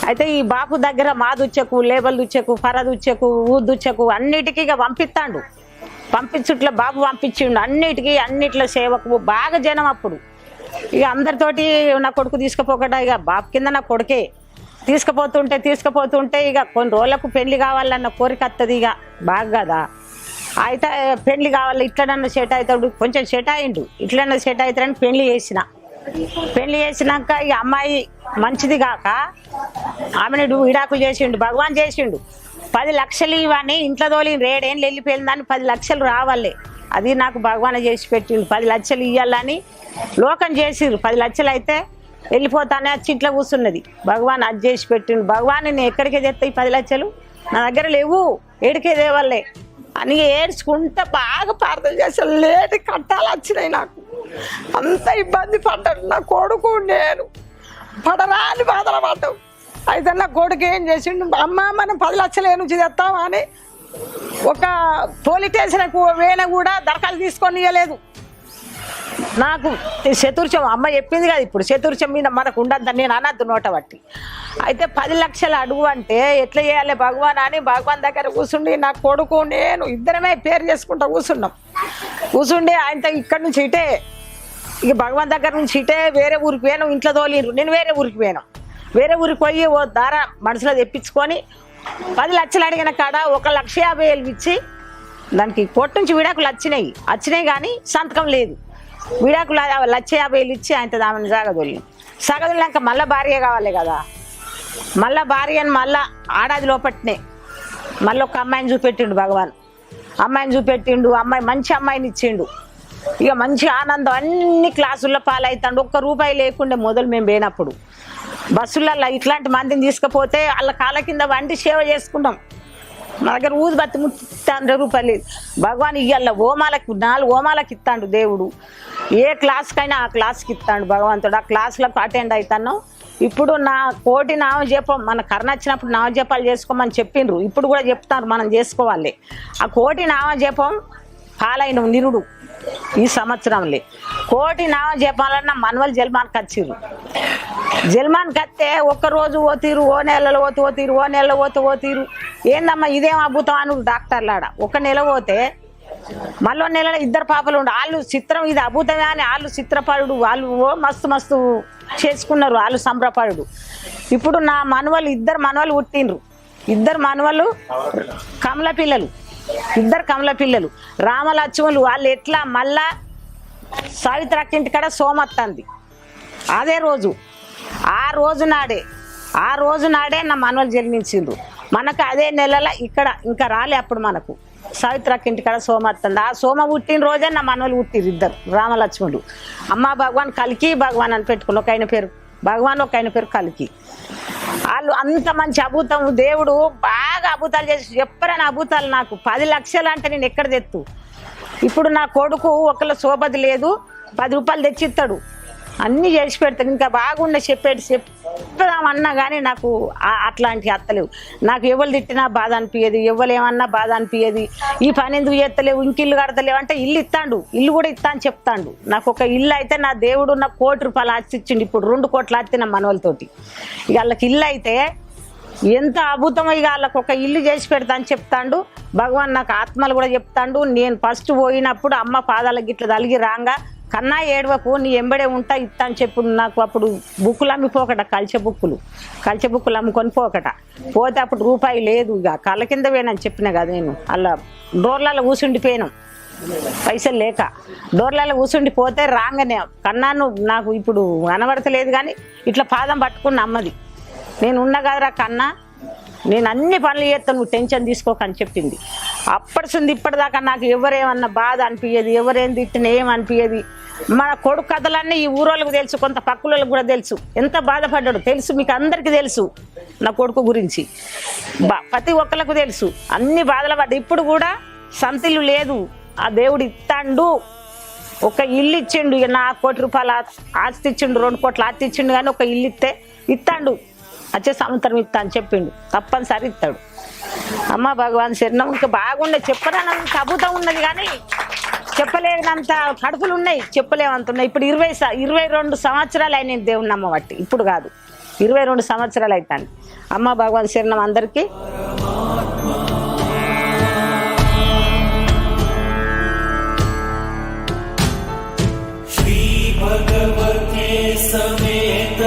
అయితే ఈ బాపు దగ్గర మా దుచ్చకు, లేబల్ దుచ్చకు, ఫర దుచ్చకు, ఊ దుచ్చకు అన్నిటికీ ఇక పంపిస్తాడు. పంపించుట్లా బాబు పంపించిండు అన్నిట్లో సేవకు బాగా జనం. అప్పుడు ఇక అందరితోటి నా కొడుకు తీసుకుపోకట. ఇక బాబు కింద నా కొడుకే తీసుకుపోతుంటే ఇక కొన్ని రోజులకు పెళ్లి కావాలన్న కోరిక వస్తుంది. ఇక బాగా కదా. అయితే పెళ్లి కావాలి, ఇట్లనన్నా సెట్ అవుతాడు, కొంచెం సెట్ అయిండు, ఇట్లన్నా సెట్ అవుతాడని పెళ్లి చేసినాక ఇక అమ్మాయి మంచిది కాక ఆమెను విడాకులు చేసిండు, భగవాన్ చేసిండు. 10 లక్షలు ఇవన్నీ ఇంట్లో తోలి 7 ఏళ్ళు వెళ్ళిపోయిందని 10 లక్షలు రావాలి. అది నాకు భగవాన్ చేసి పెట్టిండు. 10 లక్షలు ఇవ్వాలని లోకం చేసిర్రు. 10 లక్షలు అయితే వెళ్ళిపోతానే వచ్చి ఇంట్లో కూర్చున్నది. భగవాన్ అది చేసి పెట్టిండు. భగవాన్ నేను ఎక్కడికే తెస్తాయి 10 లక్షలు, నా దగ్గర లేవు, ఏడికే దేవాలే అని ఏడ్చుకుంటా బాగా ప్రార్థన చేశాను. లేట్ కట్టాలు వచ్చినాయి. నాకు అంత ఇబ్బంది పడ్డాడు నా కొడుకు. నేను పడరాని బాధలు పడ్డావు. అయితే నా కొడుకు ఏం చేసిండు, అమ్మ మనం 10 లక్షలు ఏ నుంచి తెస్తామా అని ఒక పోలీస్ స్టేషన్కు వేణ కూడా దరఖాస్తు తీసుకొని ఇవ్వలేదు. నాకు చతుర్థం అమ్మ చెప్పింది కదా, ఇప్పుడు చతుర్థం మీద మనకు ఉండద్దని నేను అనద్దు నోట బట్టి. అయితే 10 లక్షలు అడుగు అంటే ఎట్లా చేయాలి భగవాన్ అని భగవాన్ దగ్గర కూర్చుండి నా కొడుకు నేను ఇద్దరమే పేరు చేసుకుంటా కూర్చుండి ఆయనతో ఇక్కడ నుంచి ఇటే ఇక భగవాన్ దగ్గర నుంచి ఇటే వేరే ఊరికి పోయాను. ఇంట్లో తోలిండ్రు, నేను వేరే ఊరికి పోయాను. వేరే ఊరికి పోయి ఓ దార మనసులో తెప్పించుకొని 10 లక్షలు అడిగిన కాడ 1,50,000 ఇచ్చి దానికి కోర్టు నుంచి విడాకులు వచ్చినాయి కానీ సంతకం లేదు. విడాకులు 1,50,000 ఇచ్చి ఆయన ఆమెను సాగదొలినాక మళ్ళీ భార్య కావాలి కదా. మళ్ళీ భార్యని మళ్ళీ ఆడాది లోపట్నే మళ్ళీ ఒక అమ్మాయిని చూపెట్టిండు భగవాన్. అమ్మాయిని చూపెట్టిండు, అమ్మాయి మంచి అమ్మాయిని ఇచ్చిండు. ఇక మంచి ఆనందం, అన్ని క్లాసుల్లో పాలవుతాడు. ₹1 లేకుండే మొదలు మేము పోయినప్పుడు. బస్సులలో ఇట్లాంటి మందిని తీసుకుపోతే వాళ్ళ కాళ్ళ కింద వండి సేవ చేసుకుంటాం. మా దగ్గర ఊదుబత్తి ముట్టిస్తే 100 రూపాయలు. భగవాన్ ఇయ్యాల హోమాలకు 4 హోమాలకు ఇస్తాడు దేవుడు. ఏ క్లాస్కైనా ఆ క్లాస్కి ఇస్తాడు భగవంతుడు. ఆ క్లాసులకు అటెండ్ అవుతాను. ఇప్పుడు నా కోటి నామజపం మన కర్ణ వచ్చినప్పుడు నామజపాలు చేసుకోమని చెప్పిండ్రు. ఇప్పుడు కూడా చెప్తారు మనం చేసుకోవాలి. ఆ కోటి నామజపం పాలైన నిరుడు ఈ సంవత్సరంలో కోటి నామజపాలన్న మనవలు జల్మాన్కి వచ్చిర్రు. జల్మాన్కి వస్తే ఒక్కరోజు పోతీరు, ఓ నెలలో పోతీరు, ఓ నెలలో పోతీరు. ఏందమ్మా ఇదేం అద్భుతం అని డాక్టర్లాడ. 1 నెల పోతే మళ్ళీ నెలలో 2 పాపలు ఉండు. వాళ్ళు చిత్రం ఇది అద్భుతమే అని వాళ్ళు చిత్రపడు. వాళ్ళు మస్తు చేసుకున్నారు. వాళ్ళు సంబరపడు. ఇప్పుడు నా మనవలు 2 మనవలు పుట్టిండ్రు. 2 మనవలు కమల పిల్లలు. 2 కమల పిల్లలు రామలక్ష్మణులు. వాళ్ళు ఎట్లా మళ్ళా సావిత్రక్క ఇంటికాడ సోమత్తంది అదే రోజు. ఆ రోజు నాడే నా మనవలు జన్మించిండ్రు. మనకు అదే నెలలో ఇక్కడ ఇంకా రాలే. అప్పుడు మనకు సావిత్రక్క ఇంటికాడ సోమత్తంది. ఆ సోమ పుట్టిన రోజే నా మనవలు పుట్టిరు 2 రామలక్ష్మణులు. అమ్మ భగవాన్ కల్కి భగవాన్ అని పెట్టుకుని ఒక ఆయన పేరు భగవాన్, ఒక ఆయన పేరు కల్కి. వాళ్ళు అంత మంచి అద్భుతం. దేవుడు బాగా అద్భుతాలు చేసి చెప్పరని అద్భుతాలు. నాకు 10 లక్షలు అంటే నేను ఎక్కడ తెత్తు. ఇప్పుడు నా కొడుకు ఒకళ్ళ సోపతి లేదు, 10 రూపాయలు తెచ్చిస్తాడు. అన్నీ చేసి పెడతాడు. ఇంకా బాగుండే చెప్దామన్నా కానీ నాకు అట్లాంటివి అత్తలేవు. నాకు ఎవరు తిట్టినా బాధ అనిపించేది, ఎవరు ఏమన్నా బాధ అనిపించేది. ఈ పని ఎందుకు చేస్తలేవు, ఇంకిల్లు కడతలేవు అంటే ఇల్లు ఇస్తాడు, ఇల్లు కూడా ఇస్తా అని చెప్తాడు. నాకు ఒక ఇల్లు అయితే నా దేవుడు నాకు 1 కోటి రూపాయలు ఆశించిండు. ఇప్పుడు 2 కోట్లు ఆస్తి నా మనవలతోటి. ఇక వాళ్ళకి ఇల్లు అయితే ఎంత అద్భుతమో. ఇక వాళ్ళకి ఒక ఇల్లు చేసి పెడతా అని చెప్తాడు భగవాన్. నాకు ఆత్మలు కూడా చెప్తాడు. నేను ఫస్ట్ పోయినప్పుడు అమ్మ పాదాల గిట్ల తలిగి రాగా కన్నా ఏడవకు, నీ ఎంబడే ఉంటా ఇస్తా అని చెప్పు. నాకు అప్పుడు బుక్కులు అమ్మిపోకట, కల్చె బుక్కులు అమ్ముకొని పోతే అప్పుడు రూపాయి లేదు. ఇక కళ్ళ కింద పోయినని చెప్పిన కదా నేను. అలా డోర్లలో కూర్చుండిపోయాను పైసలు లేక. డోర్లలో కూర్చుండిపోతే రాగానే కన్నాను నాకు ఇప్పుడు కనబడతలేదు కానీ ఇట్లా పాదం పట్టుకున్న అమ్మది. నేను ఉన్న కదరా కన్నా, నేను అన్ని పనులు చేస్తాను, నువ్వు టెన్షన్ తీసుకోకని చెప్పింది. అప్పటిసింది ఇప్పటిదాకా నాకు ఎవరేమన్నా బాధ అనిపించేది, ఎవరేం తిట్టినా ఏమనిపించేది. మన కొడుకు కథలన్నీ ఈ ఊరోళ్ళకు తెలుసు, కొంత పక్కలకు కూడా తెలుసు. ఎంత బాధపడ్డాడు తెలుసు, మీకు అందరికీ తెలుసు నా కొడుకు గురించి. ప్రతి ఒక్కరికి తెలుసు అన్ని బాధలు పడ్డా. ఇప్పుడు కూడా సంతిల్లు లేదు, ఆ దేవుడు ఇస్తాడు. ఒక ఇల్లు ఇచ్చిండు. ఇక నా 1 కోటి రూపాయల ఆస్తి ఇచ్చిండు, 2 కోట్ల ఆస్తి ఇచ్చిండు. కానీ ఒక ఇల్లు ఇస్తాడు, వచ్చే సంవత్సరం ఇస్తా అని చెప్పిండు. తప్పనిసరి ఇస్తాడు. అమ్మ భగవాన్ శరణం. ఇంకా బాగుండే చెప్పడానికి అద్భుతం ఉన్నది కానీ చెప్పలేనంత కడుపులు ఉన్నాయి, చెప్పలేమంత ఉన్నాయి. ఇప్పుడు 22 సంవత్సరాలు అయినాయి దేవుని నమ్మబట్టి. ఇప్పుడు కాదు, 22 సంవత్సరాలు అవుతాను. అమ్మ భగవాన్ శరణం అందరికీ. శ్రీ భగవతే సమేత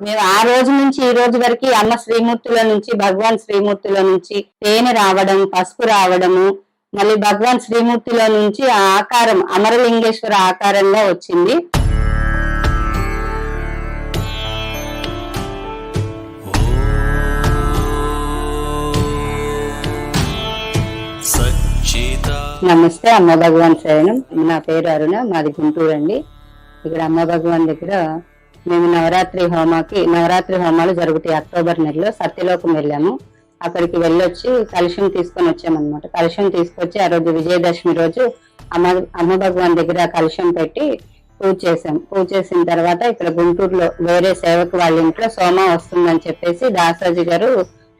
మేము ఆ రోజు నుంచి ఈ రోజు వరకు అమ్మ శ్రీమూర్తుల నుంచి, భగవాన్ శ్రీమూర్తుల నుంచి తేనె రావడం, పసుపు రావడము, మళ్ళీ భగవాన్ శ్రీమూర్తుల నుంచి ఆ ఆకారం అమరలింగేశ్వర ఆకారంగా వచ్చింది. నమస్తే, అమ్మ భగవాన్ శరణం. నా పేరు అరుణ, మాది గుంటూరు అండి. ఇక్కడ అమ్మ భగవాన్ దగ్గర మేము నవరాత్రి హోమాలు జరుగుతాయి. అక్టోబర్ నెలలో సత్యలోకం వెళ్ళాము. అక్కడికి వెళ్ళొచ్చి కలశం తీసుకొని వచ్చామన్నమాట. కలశం తీసుకొచ్చి ఆ రోజు విజయదశమి రోజు అమ్మ భగవాన్ దగ్గర కలశం పెట్టి పూజ చేసాం. పూజ చేసిన తర్వాత ఇక్కడ గుంటూరులో వేరే సేవకు వాళ్ళ ఇంట్లో సోమ వస్తుందని చెప్పేసి దాసాజీ గారు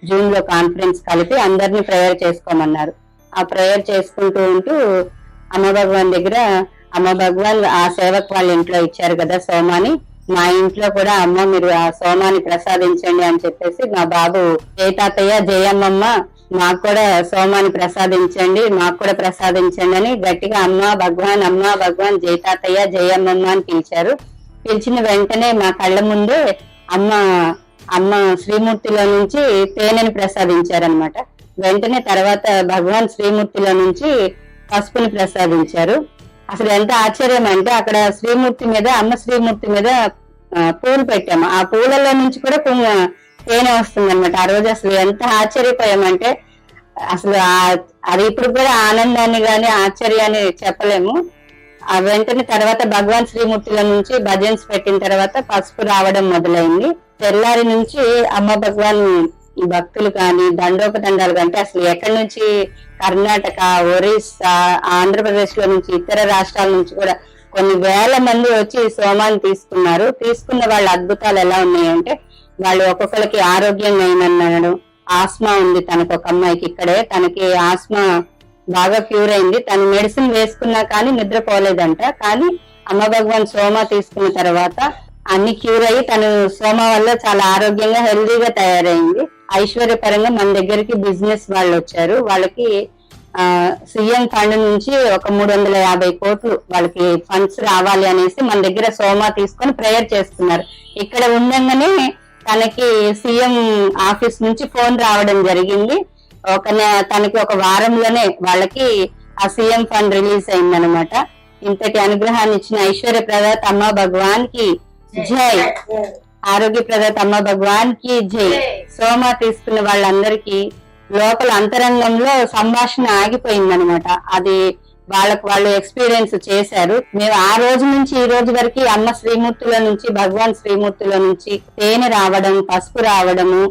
జూన్ లో కాన్ఫరెన్స్ కలిపి అందరినీ ప్రేయర్ చేసుకోమన్నారు. ఆ ప్రేయర్ చేసుకుంటూ ఉంటూ అమ్మ భగవాన్ దగ్గర అమ్మ భగవాన్ ఆ సేవకు వాళ్ళ ఇంట్లో ఇచ్చారు కదా సోమాని, మా ఇంట్లో కూడా అమ్మ మీరు ఆ సోమాని ప్రసాదించండి అని చెప్పేసి మా బాబు జయతాతయ్య జయమ్మమ్మ మాకు కూడా సోమాని ప్రసాదించండి, మాకు కూడా ప్రసాదించండి అని గట్టిగా అమ్మ భగవాన్ జయతాతయ్య జయమ్మమ్మ అని పిలిచారు. పిలిచిన వెంటనే మా కళ్ళ ముందే అమ్మ శ్రీమూర్తిలో నుంచి తేనెని ప్రసాదించారనమాట. వెంటనే తర్వాత భగవాన్ శ్రీమూర్తిలో నుంచి పసుపుని ప్రసాదించారు. అసలు ఎంత ఆశ్చర్యం అంటే అక్కడ శ్రీమూర్తి మీద అమ్మ శ్రీమూర్తి మీద పూలు పెట్టాము. ఆ పూలలో నుంచి కూడా తేనె వస్తుంది అనమాట. ఆ రోజు అసలు ఎంత ఆశ్చర్యపోయామంటే అసలు అది ఇప్పుడు కూడా ఆనందాన్ని గాని ఆశ్చర్యాన్ని చెప్పలేము. ఆ వెంటనే తర్వాత భగవాన్ శ్రీమూర్తుల నుంచి భజన్స్ పెట్టిన తర్వాత పసుపు రావడం మొదలైంది. తెల్లారి నుంచి అమ్మ భగవాన్ ఈ భక్తులు కానీ దండోపదండాలు కంటే అసలు ఎక్కడి నుంచి కర్ణాటక, ఒరిస్సా, ఆంధ్రప్రదేశ్ లో నుంచి ఇతర రాష్ట్రాల నుంచి కూడా కొన్ని వేల మంది వచ్చి సోమాన్ని తీసుకున్నారు. తీసుకున్న వాళ్ళ అద్భుతాలు ఎలా ఉన్నాయంటే వాళ్ళు ఒక్కొక్కరికి ఆరోగ్యం ఏమన్నాడు, ఆస్మా ఉంది తనకు, ఒక అమ్మాయికి ఇక్కడే తనకి ఆస్మా బాగా క్యూర్ అయింది. తను మెడిసిన్ వేసుకున్నా కానీ నిద్రపోలేదంట. కానీ అమ్మ భగవాన్ సోమా తీసుకున్న తర్వాత అన్ని క్యూర్ అయ్యి తను సోమా వల్ల చాలా ఆరోగ్యంగా హెల్దీగా తయారైంది. ఐశ్వర్యపరంగా మన దగ్గరికి బిజినెస్ వాళ్ళు వచ్చారు. వాళ్ళకి సీఎం ఫండ్ నుంచి ఒక 350 కోట్లు వాళ్ళకి ఫండ్స్ రావాలి అనేసి మన దగ్గర సోమా తీసుకొని ప్రేయర్ చేస్తున్నారు. ఇక్కడ ఉండగానే తనకి సీఎం ఆఫీస్ నుంచి ఫోన్ రావడం జరిగింది. తనకి ఒక వారంలోనే వాళ్ళకి ఆ సీఎం ఫండ్ రిలీజ్ అయిందనమాట. ఇంతటి అనుగ్రహాన్ని ఇచ్చిన ఐశ్వర్య ప్రదాత అమ్మ భగవాన్ కి జై, ఆరోగ్య ప్రదాత అమ్మ భగవాన్ కి జై. సోమా తీసుకున్న వాళ్ళందరికీ లోపల అంతరంగంలో సంభాషణ ఆగిపోయిందనమాట. అది వాళ్ళు ఎక్స్పీరియన్స్ చేశారు. మేము ఆ రోజు నుంచి ఈ రోజు వరకు అమ్మ శ్రీమూర్తుల నుంచి భగవాన్ శ్రీమూర్తుల నుంచి తేనె రావడం, పసుపు రావడము,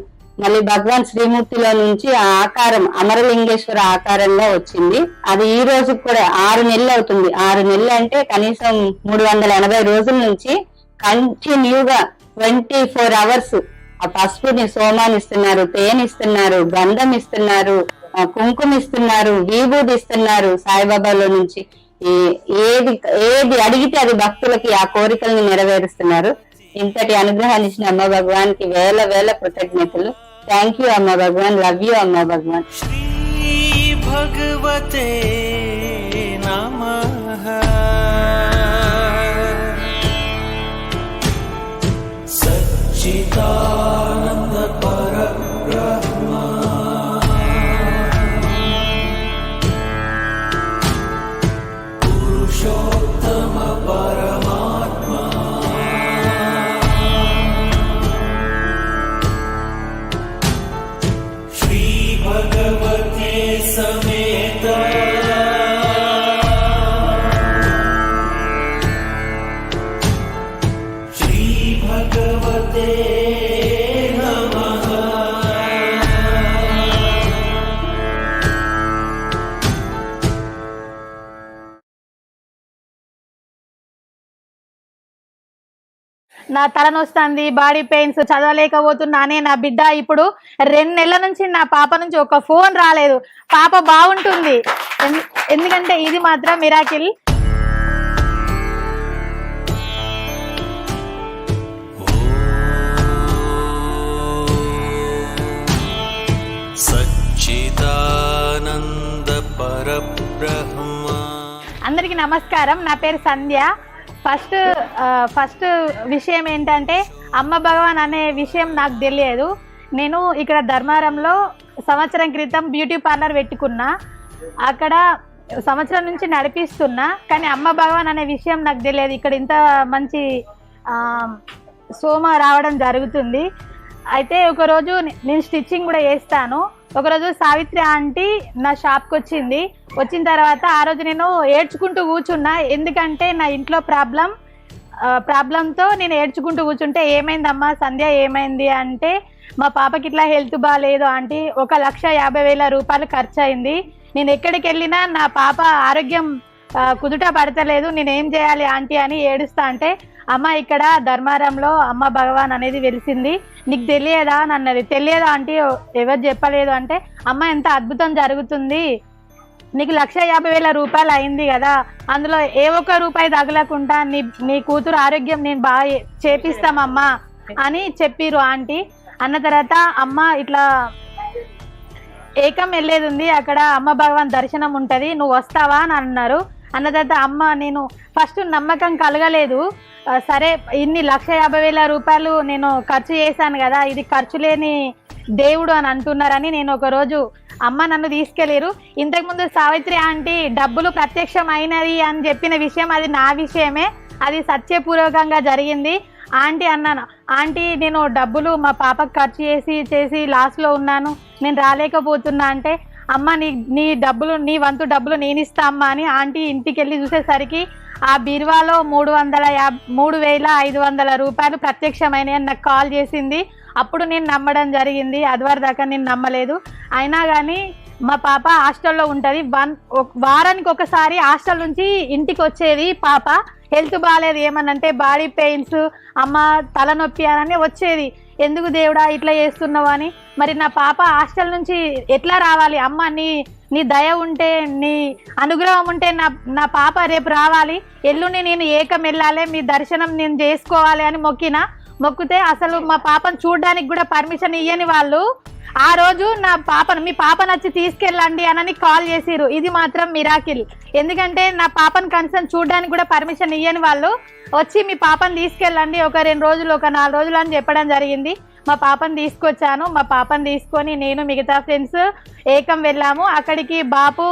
మళ్ళీ భగవాన్ శ్రీమూర్తిలో నుంచి ఆ ఆకారం అమరలింగేశ్వర ఆకారంగా వచ్చింది. అది ఈ రోజు కూడా 6 నెలలు అవుతుంది. 6 నెలలు అంటే కనీసం 380 రోజుల నుంచి కంటిన్యూగా 24 అవర్స్ ఆ పసుపుని సోమాన్ని ఇస్తున్నారు, తేనె ఇస్తున్నారు, గంధం ఇస్తున్నారు, కుంకుమ ఇస్తున్నారు, విభూది ఇస్తున్నారు. సాయిబాబాలో నుంచి ఏది అడిగితే అది భక్తులకి ఆ కోరికల్ని నెరవేరుస్తున్నారు. ఇంతటి అనుగ్రహాన్ని ఇచ్చిన అమ్మ భగవాన్ కి వేల వేల కృతజ్ఞతలు. థ్యాంక్ యూ అమ్మ భగవాన్, లవ్ యూ అమ్మ భగవాన్. శ్రీ భగవతే నమః. సచ్చిదానంద పరబ్రహ్మ పురుషోత్తమ పరమాత్మ శ్రీ భగవతే సమేత శ్రీ భగవతే నమః. నా తలనొస్తుంది, బాడీ పెయిన్స్, చదవలేకపోతున్నానే. నా బిడ్డ ఇప్పుడు 2 నెలల నుంచి నా పాప నుంచి ఒక ఫోన్ రాలేదు. పాప బాగుంటుంది, ఎందుకంటే ఇది మాత్రం మిరాకిల్. సచ్చిదానంద పరబ్రహ్మ. అందరికీ నమస్కారం. నా పేరు సంధ్య. ఫస్ట్ విషయం ఏంటంటే అమ్మ భగవాన్ అనే విషయం నాకు తెలియదు. నేను ఇక్కడ ధర్మారంలో సంవత్సరం క్రితం బ్యూటీ పార్లర్ పెట్టుకున్నా. అక్కడ సంవత్సరం నుంచి నడిపిస్తున్నా. కానీ అమ్మ భగవాన్ అనే విషయం నాకు తెలియదు. ఇక్కడ ఇంత మంచి సోమ రావడం జరుగుతుంది. అయితే ఒకరోజు నేను స్టిచ్చింగ్ కూడా చేస్తాను. ఒకరోజు సావిత్రి ఆంటీ నా షాప్కి వచ్చిన తర్వాత ఆ రోజు నేను ఏడ్చుకుంటూ కూర్చున్నా. ఎందుకంటే నా ఇంట్లో ప్రాబ్లంతో నేను ఏడ్చుకుంటూ కూర్చుంటే, ఏమైందమ్మా సంధ్య ఏమైంది అంటే, మా పాపకి ఇట్లా హెల్త్ బాగాలేదు ఆంటీ, 1,50,000 రూపాయలు ఖర్చు అయింది. నేను ఎక్కడికి వెళ్ళినా నా పాప ఆరోగ్యం కుదుట పడతలేదు, నేనేం చేయాలి ఆంటీ అని ఏడుస్తా అంటే, అమ్మ ఇక్కడ ధర్మారంలో అమ్మ భగవాన్ అనేది వెలిసింది, నీకు తెలియదా అని అన్నది. తెలియదా ఆంటీ, ఎవరు చెప్పలేదు అంటే, అమ్మ ఎంత అద్భుతం జరుగుతుంది, నీకు 1,50,000 రూపాయలు అయింది కదా, అందులో ఏ ఒక్క రూపాయి తగలకుండా నీ కూతురు ఆరోగ్యం నేను బాగా చేపిస్తామమ్మా అని చెప్పిరు ఆంటీ. అన్న తర్వాత అమ్మ ఇట్లా ఏకం వెళ్ళేది ఉంది, అక్కడ అమ్మ భగవాన్ దర్శనం ఉంటుంది, నువ్వు వస్తావా అని అన్నారు. అన్న తర్వాత అమ్మ, నేను ఫస్ట్ నమ్మకం కలగలేదు. సరే ఇన్ని 1,50,000 రూపాయలు నేను ఖర్చు చేశాను కదా, ఇది ఖర్చు లేని దేవుడు అని అంటున్నారని నేను ఒకరోజు అమ్మ నన్ను తీసుకెళ్ళారు. ఇంతకుముందు సావిత్రి ఆంటీ డబ్బులు ప్రత్యక్షమైనది అని చెప్పిన విషయం అది నా విషయమే, అది సత్యపూర్వకంగా జరిగింది. ఆంటీ అన్నాను, ఆంటీ నేను డబ్బులు మా పాపకు ఖర్చు చేసి లాస్లో ఉన్నాను, నేను రాలేకపోతున్నా అంటే, అమ్మ నీ డబ్బులు, నీ వంతు డబ్బులు నేను ఇస్తా అమ్మా అని ఆంటీ ఇంటికి వెళ్ళి చూసేసరికి ఆ బీరువాలో 3,500 రూపాయలు ప్రత్యక్షమైనవి అని నాకు కాల్ చేసింది. అప్పుడు నేను నమ్మడం జరిగింది. అదివరకు దాకా నేను నమ్మలేదు. అయినా కానీ మా పాప హాస్టల్లో ఉంటుంది. వారానికి ఒకసారి హాస్టల్ నుంచి ఇంటికి వచ్చేది. పాప హెల్త్ బాగాలేదు, ఏమనంటే బాడీ పెయిన్స్, అమ్మ తలనొప్పి అని వచ్చేది. ఎందుకు దేవుడా ఇట్లా చేస్తున్నావు అని. మరి నా పాప హాస్టల్ నుంచి ఎట్లా రావాలి? అమ్మ నీ దయ ఉంటే, నీ అనుగ్రహం ఉంటే నా పాప రేపు రావాలి, ఎల్లుండి నేను ఏకం వెళ్ళాలి, మీ దర్శనం నేను చేసుకోవాలి అని మొక్కితే అసలు మా పాపను చూడడానికి కూడా పర్మిషన్ ఇయ్యని వాళ్ళు ఆ రోజు మీ పాపను వచ్చి తీసుకెళ్ళండి అని కాల్ చేసిరు. ఇది మాత్రం మిరాకిల్. ఎందుకంటే నా పాపను కనీసం చూడడానికి కూడా పర్మిషన్ ఇయ్యని వాళ్ళు వచ్చి మీ పాపను తీసుకెళ్ళండి ఒక 2 రోజులు, ఒక 4 రోజులు అని చెప్పడం జరిగింది. మా పాపను తీసుకొచ్చాను. మా పాపను తీసుకొని నేను మిగతా ఫ్రెండ్స్ ఏకం వెళ్ళాము. అక్కడికి బాపు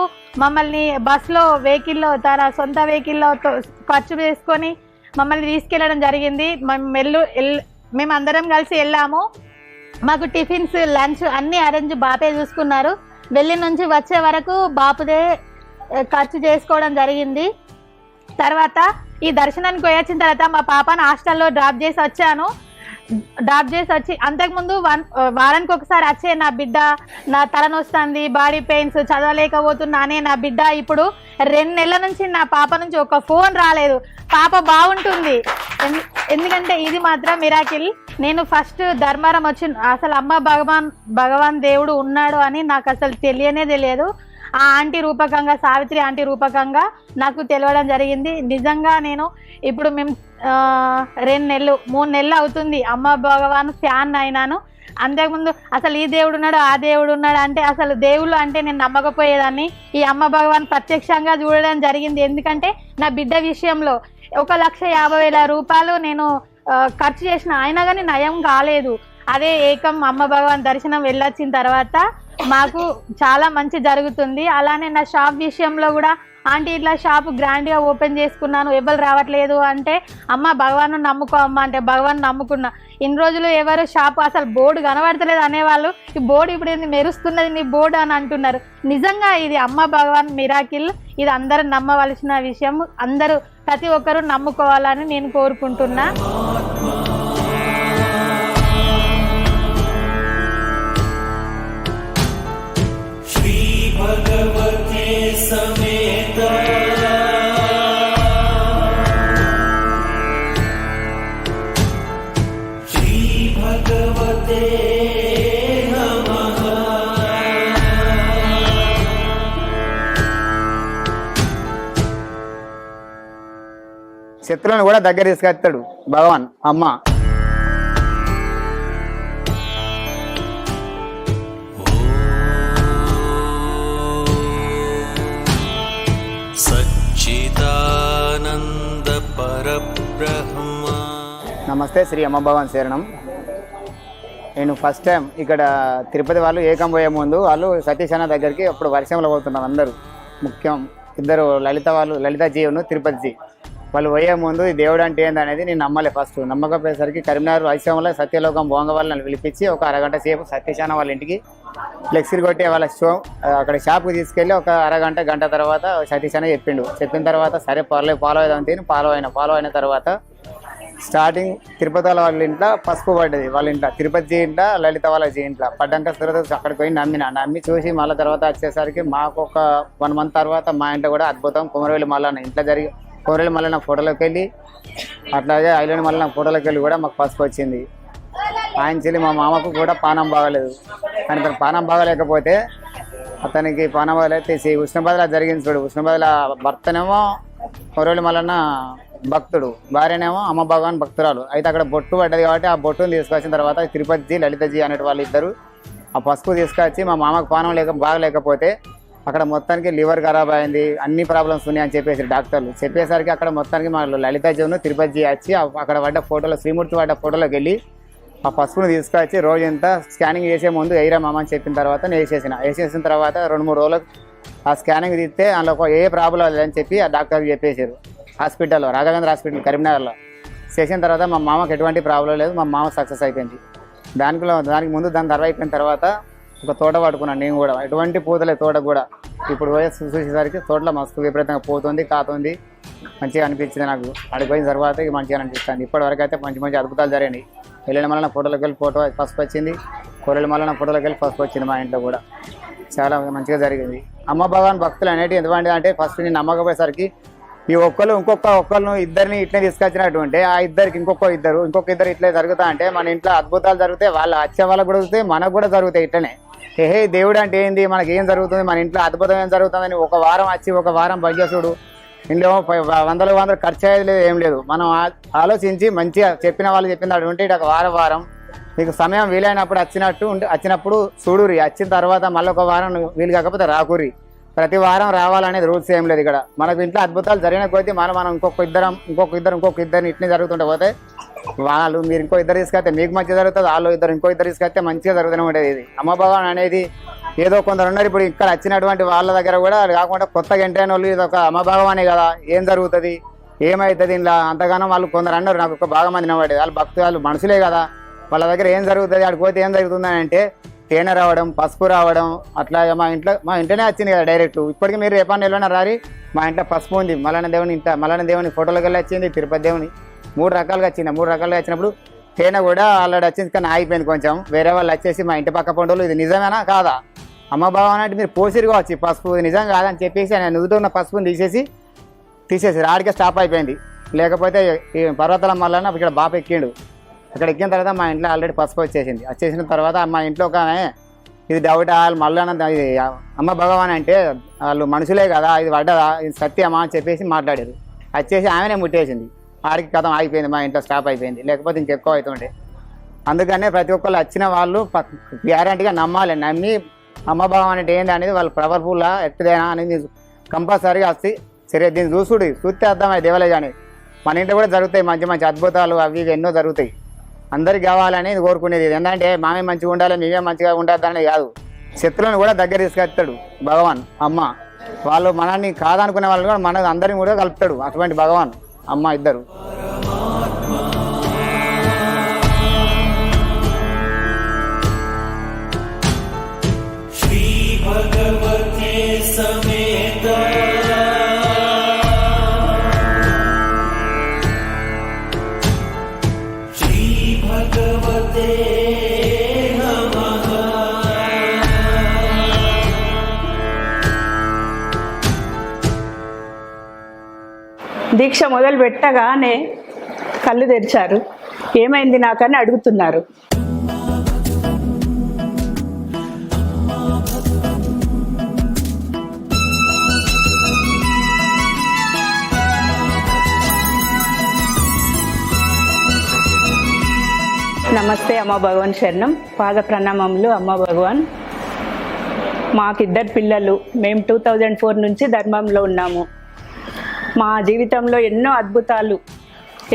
మమ్మల్ని బస్లో వెహికల్లో, తన సొంత వెహికల్లో ఖర్చు చేసుకొని మమ్మల్ని తీసుకెళ్ళడం జరిగింది. మేము అందరం కలిసి వెళ్ళాము. మాకు టిఫిన్స్, లంచ్ అన్ని అరేంజ్ బాపే చూసుకున్నారు. వెళ్ళి నుంచి వచ్చే వరకు బాపుదే ఖర్చు చేసుకోవడం జరిగింది. తర్వాత ఈ దర్శనానికి వచ్చిన తర్వాత మా పాపను హాస్టల్లో డ్రాప్ చేసి వచ్చి అంతకుముందు వారానికి ఒకసారి వచ్చే నా బిడ్డ, నా తలనొస్తుంది, బాడీ పెయిన్స్, చదవలేకపోతున్నానే నా బిడ్డ ఇప్పుడు 2 నెలల నుంచి నా పాప నుంచి ఒక ఫోన్ రాలేదు. పాప బాగుంటుంది. ఎందుకంటే ఇది మాత్రం మిరాకిల్. నేను ఫస్ట్ ధర్మారం అసలు అమ్మ భగవాన్ దేవుడు ఉన్నాడు అని నాకు అసలు తెలియదు. ఆ ఆంటీ రూపకంగా, సావిత్రి ఆంటీ రూపకంగా నాకు తెలియడం జరిగింది. నిజంగా నేను ఇప్పుడు మేము 2 నెలలు 3 నెలలు అవుతుంది అమ్మ భగవాన్ ఫ్యాన్ అయినాను. అంతకుముందు అసలు ఈ దేవుడు ఉన్నాడు, ఆ దేవుడు ఉన్నాడు అంటే అసలు దేవుళ్ళు అంటే నేను నమ్మకపోయేదాన్ని. ఈ అమ్మ భగవాన్ ప్రత్యక్షంగా చూడడం జరిగింది. ఎందుకంటే నా బిడ్డ విషయంలో 1,50,000 రూపాయలు నేను ఖర్చు చేసిన, అయినా కానీ నయం కాలేదు. అదే ఏకం అమ్మ భగవాన్ దర్శనం వెళ్ళొచ్చిన తర్వాత మాకు చాలా మంచి జరుగుతుంది. అలానే నా షాప్ విషయంలో కూడా ఆంటీ ఇట్లా షాప్ గ్రాండ్గా ఓపెన్ చేసుకున్నాను, ఎవరు రావట్లేదు అంటే, అమ్మ భగవాన్ నమ్ముకో అమ్మ అంటే భగవాన్ నమ్ముకున్నా. ఇన్ని రోజులు ఎవరు షాప్ అసలు బోర్డు కనబడతలేదు అనేవాళ్ళు, ఈ బోర్డు ఇప్పుడు ఏంది మెరుస్తున్నది నీ బోర్డు అని అంటున్నారు. నిజంగా ఇది అమ్మ భగవాన్ మిరాకిల్. ఇది అందరూ నమ్మవలసిన విషయం. అందరూ ప్రతి ఒక్కరూ నమ్ముకోవాలని నేను కోరుకుంటున్నా. भगवते समेत श्री भगवते नमः। శత్రువులను కూడా దగ్గర తీసుకొస్తాడు భగవాన్ అమ్మ. నమస్తే, శ్రీ అమ్మ భగవాన్ శరణం. నేను ఫస్ట్ టైం ఇక్కడ తిరుపతి వాళ్ళు ఏకం పోయే ముందు వాళ్ళు సతీష్ అన్న దగ్గరికి అప్పుడు వర్షంలో పోతున్నారు అందరూ. ముఖ్యం 2 లలిత జీవును తిరుపతి జీ. వాళ్ళు పోయే ముందు ఈ దేవుడు అంటే ఏందనేది నేను నమ్మలే. ఫస్ట్ నమ్మకపోయేసరికి కరీంనగర్ వైశ్యంలో సత్యలోకం బోంగ వాళ్ళని పిలిపించి ఒక అరగంట సేపు సతీష్ అన్న వాళ్ళ ఇంటికి ఫ్లెక్సీలు కొట్టి వాళ్ళ అక్కడ షాప్కి తీసుకెళ్ళి ఒక గంట తర్వాత సతీష్ అన్న చెప్పిన తర్వాత సరే ఫాలో అవుదాం తిని ఫాలో అయిన తర్వాత స్టార్టింగ్ తిరుపతి వాళ్ళ ఇంట్లో పసుపు పడ్డది. వాళ్ళ ఇంట్లో తిరుపతి జీ ఇంట్లో, లలిత వాళ్ళ జీ ఇంట్లో పడ్డాక తర్వాత అక్కడికి పోయి నమ్మి చూసి మళ్ళీ తర్వాత వచ్చేసరికి మాకు ఒక 1 మంత్ తర్వాత మా ఇంట్లో కూడా అద్భుతం కుమరవేలి మల్లన్న ఇంట్లో జరిగి కుమరవేలి మల్లన్న ఫోటోలోకి వెళ్ళి, అట్లాగే ఐలోని మల్లన్న ఫోటోలోకి వెళ్ళి కూడా మాకు పసుపు వచ్చింది. ఆయన చెల్లి మా మామకు కూడా పానం బాగలేదు. కానీ తన పానం బాగలేకపోతే అతనికి పానం బాగలేకపోతే ఉష్ణబాధలా జరిగింది చూడు. ఉష్ణబాధల భర్తనేమో కుమరవేలి మల్లన్న భక్తుడు, భార్యనేమో అమ్మ భగవాన్ భక్తురాలు. అయితే అక్కడ బొట్టు పడ్డది కాబట్టి ఆ బొట్టును తీసుకొచ్చిన తర్వాత తిరుపతి జీ, లలిత జీ అనే వాళ్ళు ఇద్దరు ఆ పసుపు తీసుకొచ్చి మా మామకు పానం బాగలేకపోతే అక్కడ మొత్తానికి లివర్ ఖరాబ్ అయింది, అన్ని ప్రాబ్లమ్స్ ఉన్నాయి అని చెప్పేసి డాక్టర్లు చెప్పేసరికి అక్కడ మొత్తానికి మా లలిత జీను తిరుపతి జీ వచ్చి అక్కడ పడ్డ ఫోటోలో, శ్రీమూర్తి పడ్డ ఫోటోలోకి వెళ్ళి ఆ పసుపును తీసుకొచ్చి రోజు ఎంత స్కానింగ్ చేసే ముందు ఎయిరా మామ అని చెప్పిన తర్వాత నేను వేసేసిన తర్వాత 2-3 రోజులకు ఆ స్కానింగ్ తీస్తే అందులో ఏ ప్రాబ్లం లేదని చెప్పి ఆ డాక్టర్కి చెప్పేశారు. హాస్పిటల్లో రాఘవేంద్ర హాస్పిటల్ కరీంనగర్లో. చేసిన తర్వాత మా మామకి ఎటువంటి ప్రాబ్లం లేదు, మా మామ సక్సెస్ అయిపోయింది. దానికి ముందు దాని ధర అయిపోయిన తర్వాత ఒక తోట పట్టుకున్నాను నేను కూడా, ఎటువంటి పూతలే తోట కూడా. ఇప్పుడు పోయి చూసేసరికి తోటలో మస్తు విపరీతంగా పోతుంది, కాతుంది, మంచిగా అనిపించింది నాకు. అడిగిపోయిన తర్వాత ఇక మంచిగా అనిపిస్తుంది. ఇప్పటివరకు అయితే మంచి మంచి అద్భుతాలు జరిగినాయి. వెళ్ళిన మళ్ళీ ఫోటోలోకి వెళ్ళి ఫోటో పసుపు వచ్చింది, కొరల మళ్ళీ ఫోటోలోకి వెళ్ళి పసుపు వచ్చింది. మా ఇంట్లో కూడా చాలా మంచిగా జరిగింది. అమ్మ భగవాన్ భక్తులు అనేవి ఎందుకంటే అంటే ఫస్ట్ నేను నమ్మకపోయేసరికి ఈ ఒక్కళ్ళు ఇద్దరిని ఇట్లే తీసుకొచ్చినటువంటి ఆ ఇద్దరికి ఇంకొక ఇద్దరు ఇట్లే జరుగుతా అంటే మన ఇంట్లో అద్భుతాలు జరుగుతాయి, వాళ్ళ వచ్చే వాళ్ళకు కూడా జరుగుతాయి, మనకు కూడా జరుగుతాయి. ఇట్లనే దేవుడు అంటే ఏంది, మనకి ఏం జరుగుతుంది, మన ఇంట్లో అద్భుతం ఏం జరుగుతుందని ఒక వారం వచ్చి ఒక వారం పనిచేసుడు, ఇంట్లో వందలు ఖర్చు అయ్యేది లేదు, ఏం లేదు. మనం ఆలోచించి మంచిగా చెప్పిన వాళ్ళు చెప్పింది ఇటు ఒక వారం మీకు సమయం వీలైనప్పుడు వచ్చినప్పుడు చూడురి. వచ్చిన తర్వాత మళ్ళీ ఒక వారం వీలు కాకపోతే రాకురి. ప్రతి వారం రావాలనేది రూల్స్ ఏం లేదు ఇక్కడ. మనకు ఇంట్లో అద్భుతాలు జరిగిన కొద్దీ మనం ఇంకొక ఇద్దరిని ఇట్నే జరుగుతుంటే పోతే వాళ్ళు మీరు ఇంకో ఇద్దరు తీసుకొస్తే మీకు మంచిగా జరుగుతుంది, వాళ్ళు ఇంకో ఇద్దరు తీసుకొస్తే మంచిగా జరుగుతూనే ఉంటుంది. ఇది అమ్మ భగవాన్ అనేది ఏదో కొందరు ఉన్నారు ఇప్పుడు ఇక్కడ వచ్చినటువంటి వాళ్ళ దగ్గర కూడా కాకుండా కొత్తగా ఎంటైన వాళ్ళు ఇది ఒక అమ్మ భగవానే కదా, ఏం జరుగుతుంది ఏమవుతుంది ఇలా అంతగానో వాళ్ళు కొందరు అన్నారు. నాకు ఒక బాగా మంది నవ్వడేది, వాళ్ళు భక్తులు వాళ్ళు మనుషులే కదా, వాళ్ళ దగ్గర ఏం జరుగుతుంది అక్కడికి పోతే ఏం జరుగుతుందని అంటే తేనె రావడం, పసుపు రావడం, అట్లా మా ఇంట్లోనే వచ్చింది కదా డైరెక్ట్. ఇప్పటికీ మీరు రేపటి నెలలోనే రారి, మా ఇంట్లో పసుపు ఉంది, మల్లన్న దేవుని ఫోటోలోకి వెళ్ళి వచ్చింది, తిరుపతి దేవుని 3 రకాలుగా వచ్చింది. 3 రకాలుగా వచ్చినప్పుడు తేనె కూడా ఆల్రెడీ వచ్చింది, కానీ ఆగిపోయింది కొంచెం. వేరే వాళ్ళు వచ్చేసి మా ఇంటి పక్క పండుగలు ఇది నిజమేనా కాదా అమ్మ భగవాన్ అంటే మీరు పోసిరు కావచ్చు పసుపు నిజం కాదని చెప్పేసి ఆయన నుదుట ఉన్న పసుపుని తీసేసి ఆడికే స్టాప్ అయిపోయింది. లేకపోతే ఈ పర్వతాల మల్లన్న ఇక్కడ బాప ఎక్కిండు. అక్కడ ఎక్కిన తర్వాత మా ఇంట్లో ఆల్రెడీ పసుపు వచ్చేసిన తర్వాత మా ఇంట్లో ఒక ఇది డౌట్ వాళ్ళు మల్లన్న అమ్మ భగవాన్ అంటే వాళ్ళు మనుషులే కదా, ఇది పడ్డదా, ఇది సత్యమా అని చెప్పేసి మాట్లాడారు. వచ్చేసి ఆమెనే ముట్టేసింది. ఆడికి కథం ఆగిపోయింది, మా ఇంట్లో స్టాప్ అయిపోయింది. లేకపోతే ఇంకెక్కువ అవుతుండే. అందుకనే ప్రతి ఒక్కళ్ళు వచ్చిన వాళ్ళు గ్యారంటీగా నమ్మి అమ్మ భగవాన్ అంటే ఏంది అనేది వాళ్ళు పవర్ఫుల్లా ఎట్టుదేనా అనేది కంపల్సరీగా వస్తే సరే దీన్ని చూస్తే అర్థమయ్యి దేవాలయ అనేది. మన ఇంట్లో కూడా జరుగుతాయి మంచి మంచి అద్భుతాలు, అవి ఎన్నో జరుగుతాయి. అందరికి కావాలని కోరుకునేది. ఏంటంటే మామే మంచిగా ఉండాలి, మేమే మంచిగా ఉండాలి అనేది కాదు. శత్రువులను కూడా దగ్గర తీసుకెళ్తాడు భగవాన్ అమ్మ. వాళ్ళు మనల్ని కాదనుకునే వాళ్ళు కూడా మన అందరిని కూడా కలుపుతాడు అటువంటి భగవాన్ అమ్మ ఇద్దరు. శ్రీ భగవతే సమేత శ్రీ భగవతే దీక్ష మొదలు పెట్టగానే కళ్ళు తెరిచారు. ఏమైంది నాకని అడుగుతున్నారు. నమస్తే అమ్మ భగవాన్ శరణం. పాద ప్రణామములు అమ్మ భగవాన్. మాకిద్దరు పిల్లలు. మేము 2004 నుంచి ధర్మంలో ఉన్నాము. మా జీవితంలో ఎన్నో అద్భుతాలు,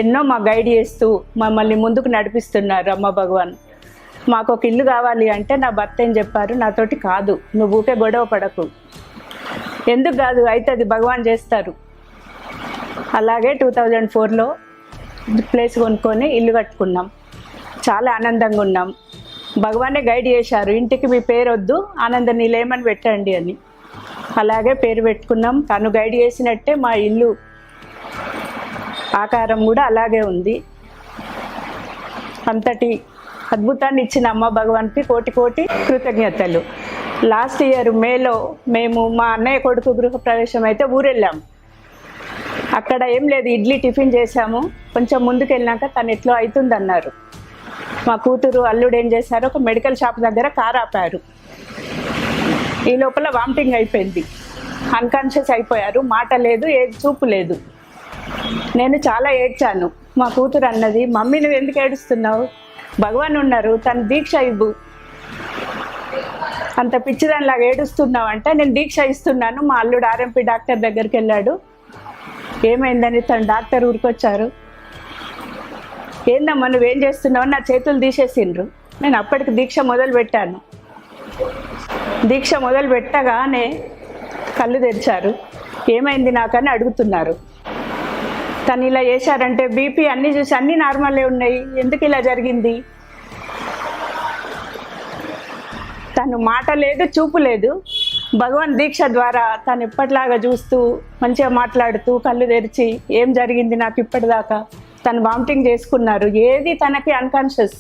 ఎన్నో మా గైడ్ చేస్తూ మమ్మల్ని ముందుకు నడిపిస్తున్నారు అమ్మ భగవాన్. మాకు ఒక ఇల్లు కావాలి అంటే నా భర్త ఏం చెప్పారు, నాతోటి కాదు, నువ్వు ఊకే గొడవ పడకు. ఎందుకు కాదు, అవుతుంది, భగవాన్ చేస్తారు. అలాగే 2004లో ప్లేస్ కొనుక్కొని ఇల్లు కట్టుకున్నాం. చాలా ఆనందంగా ఉన్నాం. భగవానే గైడ్ చేశారు, ఇంటికి మీ పేరు వద్దు, ఆనంద నిలయమని పెట్టండి అని. అలాగే పేరు పెట్టుకున్నాం. తను గైడ్ చేసినట్టే మా ఇల్లు ఆకారం కూడా అలాగే ఉంది. అంతటి అద్భుతాన్ని ఇచ్చిన అమ్మ భగవాన్కి కోటి కోటి కృతజ్ఞతలు. లాస్ట్ ఇయర్ మేలో మేము మా అన్నయ్య కొడుకు గృహప్రవేశం అయితే ఊరెళ్ళాము. అక్కడ ఏం లేదు, ఇడ్లీ టిఫిన్ చేశాము. కొంచెం ముందుకు వెళ్ళినాక తను ఎట్లో అవుతుందన్నారు. మా కూతురు అల్లుడు ఏం చేశారు, ఒక మెడికల్ షాప్ దగ్గర కారు ఆపారు. ఈ లోపల వామిటింగ్ అయిపోయింది, అన్కాన్షియస్ అయిపోయారు. మాట లేదు, ఏ చూపు లేదు. నేను చాలా ఏడ్చాను. మా కూతురు అన్నది, మమ్మీ నువ్వు ఎందుకు ఏడుస్తున్నావు, భగవాన్ ఉన్నారు, తను దీక్ష ఇవ్వు, అంత పిచ్చిదానిలాగా ఏడుస్తున్నావు అంటే నేను దీక్ష ఇస్తున్నాను. మా అల్లుడు ఆర్ఎంపీ డాక్టర్ దగ్గరికి వెళ్ళాడు. ఏమైందని తను డాక్టర్ ఊరికొచ్చారు. ఏందమ్మా నువ్వేం చేస్తున్నావు, నా చేతులు తీసేసిండ్రు. నేను అప్పటికి దీక్ష మొదలు పెట్టాను. దీక్ష మొదలు పెట్టగానే కళ్ళు తెరిచారు. ఏమైంది నాకని అడుగుతున్నారు. తను ఇలా చేశారంటే బీపీ అన్నీ చూసి అన్నీ నార్మలే ఉన్నాయి, ఎందుకు ఇలా జరిగింది? తను మాట లేదు, చూపు లేదు. భగవాన్ దీక్ష ద్వారా తను ఎప్పటిలాగా చూస్తూ మంచిగా మాట్లాడుతూ కళ్ళు తెరిచి ఏం జరిగింది నాకు ఇప్పటిదాకా, తను వామిటింగ్ చేసుకున్నారు, ఏది తనకి అన్కాన్షియస్.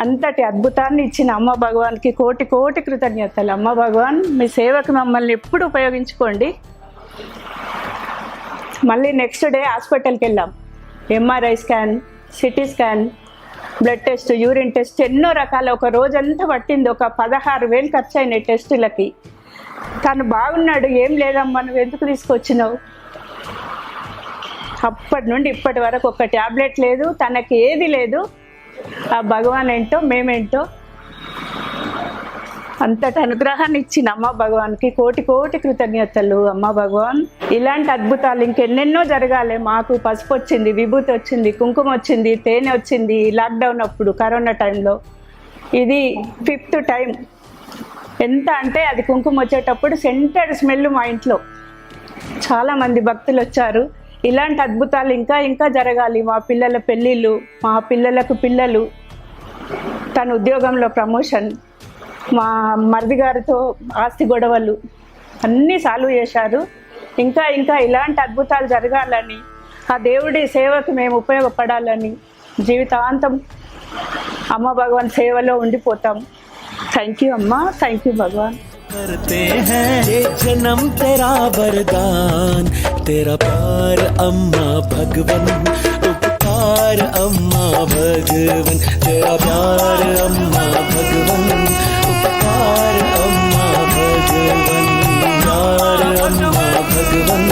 అంతటి అద్భుతాన్ని ఇచ్చిన అమ్మ భగవాన్కి కోటి కోటి కృతజ్ఞతలు. అమ్మ భగవాన్ మీ సేవకు మమ్మల్ని ఎప్పుడు ఉపయోగించుకోండి. మళ్ళీ నెక్స్ట్ డే హాస్పిటల్కి వెళ్ళాం. MRI scan, CT scan, blood test, urine test, ఎన్నో రకాల. ఒక రోజంతా పట్టింది. ఒక 16,000 ఖర్చు అయినాయి టెస్టులకి. తను బాగున్నాడు, ఏం లేదమ్మా నువ్వు ఎందుకు తీసుకొచ్చినావు? అప్పటి నుండి ఇప్పటి వరకు ఒక ట్యాబ్లెట్ లేదు, తనకి ఏది లేదు. ఆ భగవాన్ ఏంటో మేమేంటో అంతటి అనుగ్రహాన్ని ఇచ్చిన అమ్మ భగవాన్కి కోటి కోటి కృతజ్ఞతలు. అమ్మ భగవాన్ ఇలాంటి అద్భుతాలు ఇంకెన్నెన్నో జరగాలి. మాకు పసుపు వచ్చింది, విభూతి వచ్చింది, కుంకుమ వచ్చింది, తేనె వచ్చింది లాక్డౌన్ అప్పుడు కరోనా టైంలో. ఇది 5th టైం. ఎంత అంటే అది కుంకుమ వచ్చేటప్పుడు సెంటెడ్ స్మెల్ మా ఇంట్లో. చాలామంది భక్తులు వచ్చారు. ఇలాంటి అద్భుతాలు ఇంకా ఇంకా జరగాలి. మా పిల్లల పెళ్ళిళ్ళు, మా పిల్లలకు పిల్లలు, తన ఉద్యోగంలో ప్రమోషన్, మా మరిది గారితో ఆస్తి గొడవలు అన్నీ సాల్వ్ చేశారు. ఇంకా ఇంకా ఇలాంటి అద్భుతాలు జరగాలని, ఆ దేవుడి సేవకు మేము ఉపయోగపడాలని జీవితాంతం అమ్మ భగవాన్ సేవలో ఉండిపోతాం. థ్యాంక్ యూ అమ్మ, థ్యాంక్ యూ భగవాన్. करते हैं ये जन्म तेरा वरदान, तेरा प्यार अम्मा भगवन, उपकार अम्मा भगवन, तेरा प्यार अम्मा भगवन, उपकार अम्मा भगवन, प्यार अम्मा भगवन,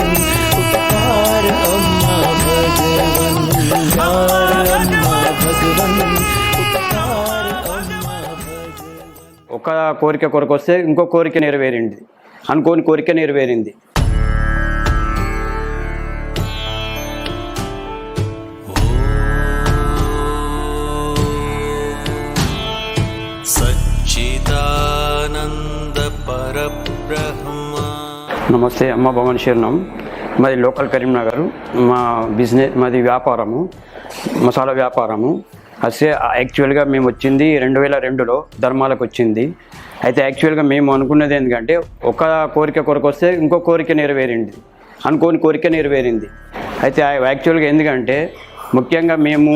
उपकार अम्मा भगवन, प्यार अम्मा भगवन, उपकार अम्मा भगवन। ఒక కోరిక కొరకు వస్తే ఇంకో కోరిక నెరవేరింది, అనుకోని కోరిక నెరవేరింది. సచ్చిదానంద పరబ్రహ్మ. నమస్తే అమ్మ భగవాన్ శరణం. మాది లోకల్ కరీంనగర్. మా బిజినెస్, మాది వ్యాపారము, మసాలా వ్యాపారము. అసే యాక్చువల్గా మేము వచ్చింది 2002లో ధర్మాలకు వచ్చింది. అయితే యాక్చువల్గా మేము అనుకున్నది ఎందుకంటే ఒక కోరిక కొరకు వస్తే ఇంకో కోరిక నెరవేరింది, అనుకోని కోరిక నెరవేరింది. అయితే యాక్చువల్గా ఎందుకంటే ముఖ్యంగా మేము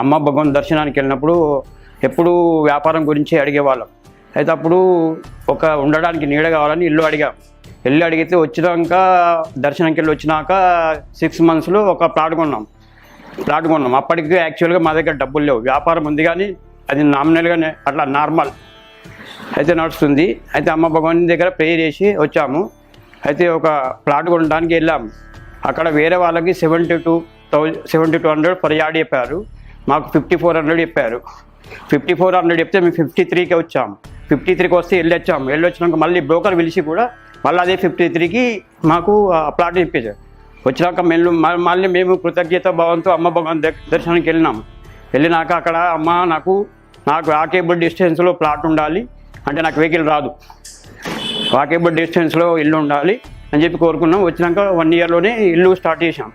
అమ్మ భగవాన్ దర్శనానికి వెళ్ళినప్పుడు ఎప్పుడు వ్యాపారం గురించి అడిగేవాళ్ళం. అయితే అప్పుడు ఒక ఉండడానికి నీడ కావాలని ఇల్లు అడిగాం. ఇల్లు అడిగితే వచ్చినాక దర్శనానికి వెళ్ళి వచ్చినాక 6 monthsలో ఒక ప్లాట్ కొన్నాం. అప్పటికి యాక్చువల్గా మా దగ్గర డబ్బులు లేవు, వ్యాపారం ఉంది కానీ అది నామినల్గానే అట్లా నార్మల్ అయితే నడుస్తుంది. అయితే అమ్మ భగవాన్ దగ్గర ప్రేయర్ చేసి వచ్చాము. అయితే ఒక ప్లాట్ కొనడానికి వెళ్ళాము. అక్కడ వేరే వాళ్ళకి 7200 పర్ యార్డ్ చెప్పారు, మాకు 5400 చెప్పారు. 5400 చెప్తే మేము 53కి వచ్చాము. 53కి వస్తే వెళ్ళొచ్చినాక మళ్ళీ బ్రోకర్ పిలిచి కూడా మళ్ళీ అదే 53కి మాకు ప్లాట్ చెప్పేశారు. వచ్చినాక మళ్ళీ మేము కృతజ్ఞత భావంతో అమ్మ భగవాన్ దర్శనానికి వెళ్ళినాక అక్కడ అమ్మ నాకు వాకేబుల్ డిస్టెన్స్లో ప్లాట్ ఉండాలి అంటే నాకు వెహికల్ రాదు, వాకేబుల్ డిస్టెన్స్లో ఇల్లు ఉండాలి అని చెప్పి కోరుకున్నాం. వచ్చినాక 1 yearలోనే ఇల్లు స్టార్ట్ చేసాం.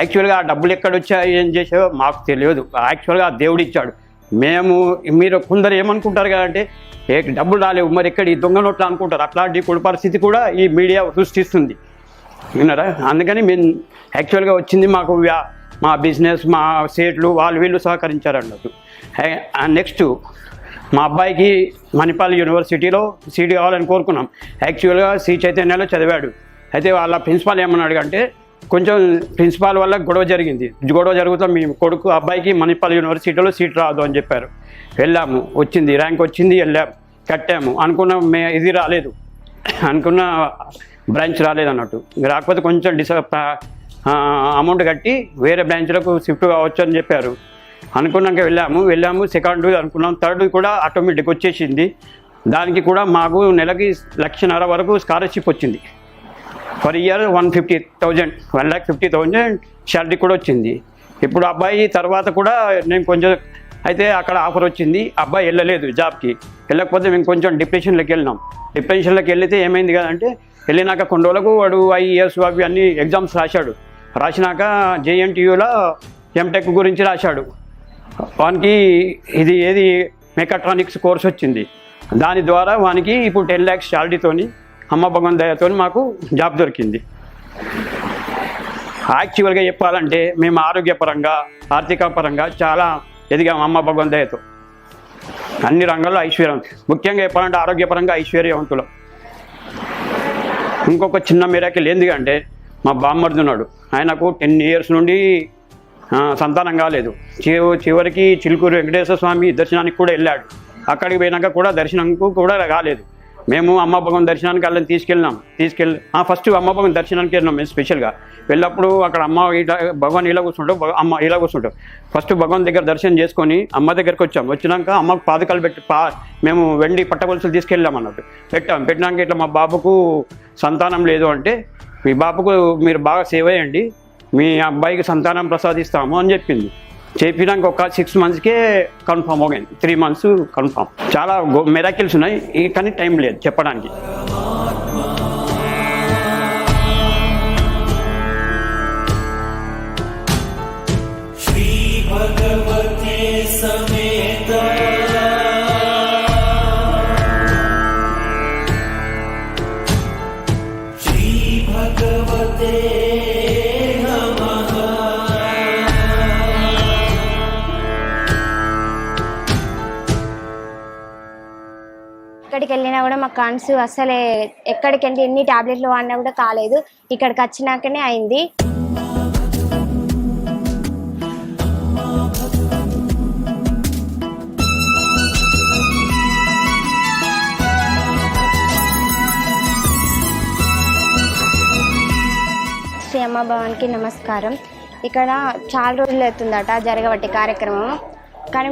యాక్చువల్గా ఆ డబ్బులు ఎక్కడ వచ్చాయి, ఏం చేసావో మాకు తెలియదు. యాక్చువల్గా ఆ దేవుడు ఇచ్చాడు. మీరు కొందరు ఏమనుకుంటారు కదంటే డబ్బులు రాలేవు మరి ఎక్కడ ఈ దొంగ నోట్లు అనుకుంటారు. అట్లాంటి పరిస్థితి కూడా ఈ మీడియా సృష్టిస్తుంది, విన్నారా? అందుకని మేము యాక్చువల్గా వచ్చింది మాకు మా బిజినెస్, మా సేట్లు వీళ్ళు సహకరించారు అన్నట్టు. నెక్స్ట్ మా అబ్బాయికి మణిపాల్ యూనివర్సిటీలో సీట్ కావాలని కోరుకున్నాం. యాక్చువల్గా శ్రీ చైతన్యలో చదివాడు. అయితే వాళ్ళ ప్రిన్సిపాల్ ఏమన్నాడు అంటే కొంచెం ప్రిన్సిపాల్ వల్ల గొడవ జరుగుతాం మీ కొడుకు అబ్బాయికి మణిపాల్ యూనివర్సిటీలో సీట్ రాదు అని చెప్పారు. వెళ్ళాము, వచ్చింది, ర్యాంక్ వచ్చింది, వెళ్ళాము, కట్టాము. అనుకున్న ఇది రాలేదు, అనుకున్న బ్రాంచ్ రాలేదు అన్నట్టు. రాకపోతే కొంచెం అమౌంట్ కట్టి వేరే బ్రాంచ్లకు షిఫ్ట్ కావచ్చు అని చెప్పారు. అనుకున్నాక వెళ్ళాము. సెకండ్ అనుకున్నాం, థర్డ్ కూడా ఆటోమేటిక్ వచ్చేసింది. దానికి కూడా మాకు నెలకి 1,50,000 వరకు స్కాలర్షిప్ వచ్చింది. పర్ ఇయర్ 1,50,000 శాలరీ కూడా వచ్చింది. ఇప్పుడు అబ్బాయి తర్వాత కూడా నేను కొంచెం అయితే అక్కడ ఆఫర్ వచ్చింది, అబ్బాయి వెళ్ళలేదు జాబ్కి. వెళ్ళకపోతే మేము కొంచెం డిప్రెషన్లోకి వెళ్ళినాం. డిప్రెషన్లోకి వెళ్తే ఏమైంది కదంటే వెళ్ళినాక కొన్ని రోజులకు వాడు IAS అవి అన్ని ఎగ్జామ్స్ రాశాడు. రాసినాక జేఎన్టీయూలో ఎంటెక్ గురించి రాశాడు. వానికి ఏది మెకాట్రానిక్స్ కోర్స్ వచ్చింది. దాని ద్వారా వానికి ఇప్పుడు 10 lakhs శాలరీతోని అమ్మ భగవాన్ దయతో మాకు జాబ్ దొరికింది. యాక్చువల్గా చెప్పాలంటే మేము ఆరోగ్యపరంగా ఆర్థిక పరంగా చాలా ఎదిగాము అమ్మ భగవాన్ దయతో. అన్ని రంగాల్లో ఐశ్వర్యం, ముఖ్యంగా చెప్పాలంటే ఆరోగ్యపరంగా ఐశ్వర్యవంతులు. ఇంకొక చిన్న మిరాకిల్ ఏంది మా బామ్మర్ది ఉన్నాడు, ఆయనకు 10 years నుండి సంతానం కాలేదు. చివరికి చిలుకూరు వెంకటేశ్వర స్వామి దర్శనానికి కూడా వెళ్ళాడు. అక్కడికి పోయినాక కూడా దర్శనంకు కూడా కాలేదు. మేము అమ్మ భగవాన్ దర్శనానికి వాళ్ళని తీసుకెళ్ళి ఫస్ట్ అమ్మ భగవాన్ దర్శనానికి వెళ్ళినాం. మేము స్పెషల్గా వెళ్ళినప్పుడు అక్కడ అమ్మ భగవాన్ ఇలా కూర్చుంటాం, అమ్మ ఇలా కూర్చుంటాం. ఫస్ట్ భగవాన్ దగ్గర దర్శనం చేసుకొని అమ్మ దగ్గరికి వచ్చాం. వచ్చినాక అమ్మకు పాదకాలు పెట్టి మేము వెండి పట్టగొలుసులు తీసుకెళ్ళాం అన్నట్టు. పెట్టినాక ఇట్లా మా బాబుకు సంతానం లేదు అంటే, మీ బాబుకు మీరు బాగా సేవ చేయండి, మీ అబ్బాయికి సంతానం ప్రసాదిస్తాము అని చెప్పింది. చెప్పినాక ఒక 6 monthsకే కన్ఫామ్ అయింది. 3 months కన్ఫామ్. చాలా మిరాకిల్స్ ఉన్నాయి, కానీ టైం లేదు చెప్పడానికి. శ్రీ భగవతే సమేత శ్రీ భగవతే ఎక్కడికి వెళ్ళినా కూడా మాకు కన్సీవ్ అసలే ఎక్కడికి వెళ్ళి ఎన్ని టాబ్లెట్లు వాడినా కూడా కాలేదు. ఇక్కడికి వచ్చినాకనే అయింది. శ్రీ అమ్మ భవానికి నమస్కారం. ఇక్కడ చాలా రోజులు అవుతుందట జరగబట్టే కార్యక్రమం. కానీ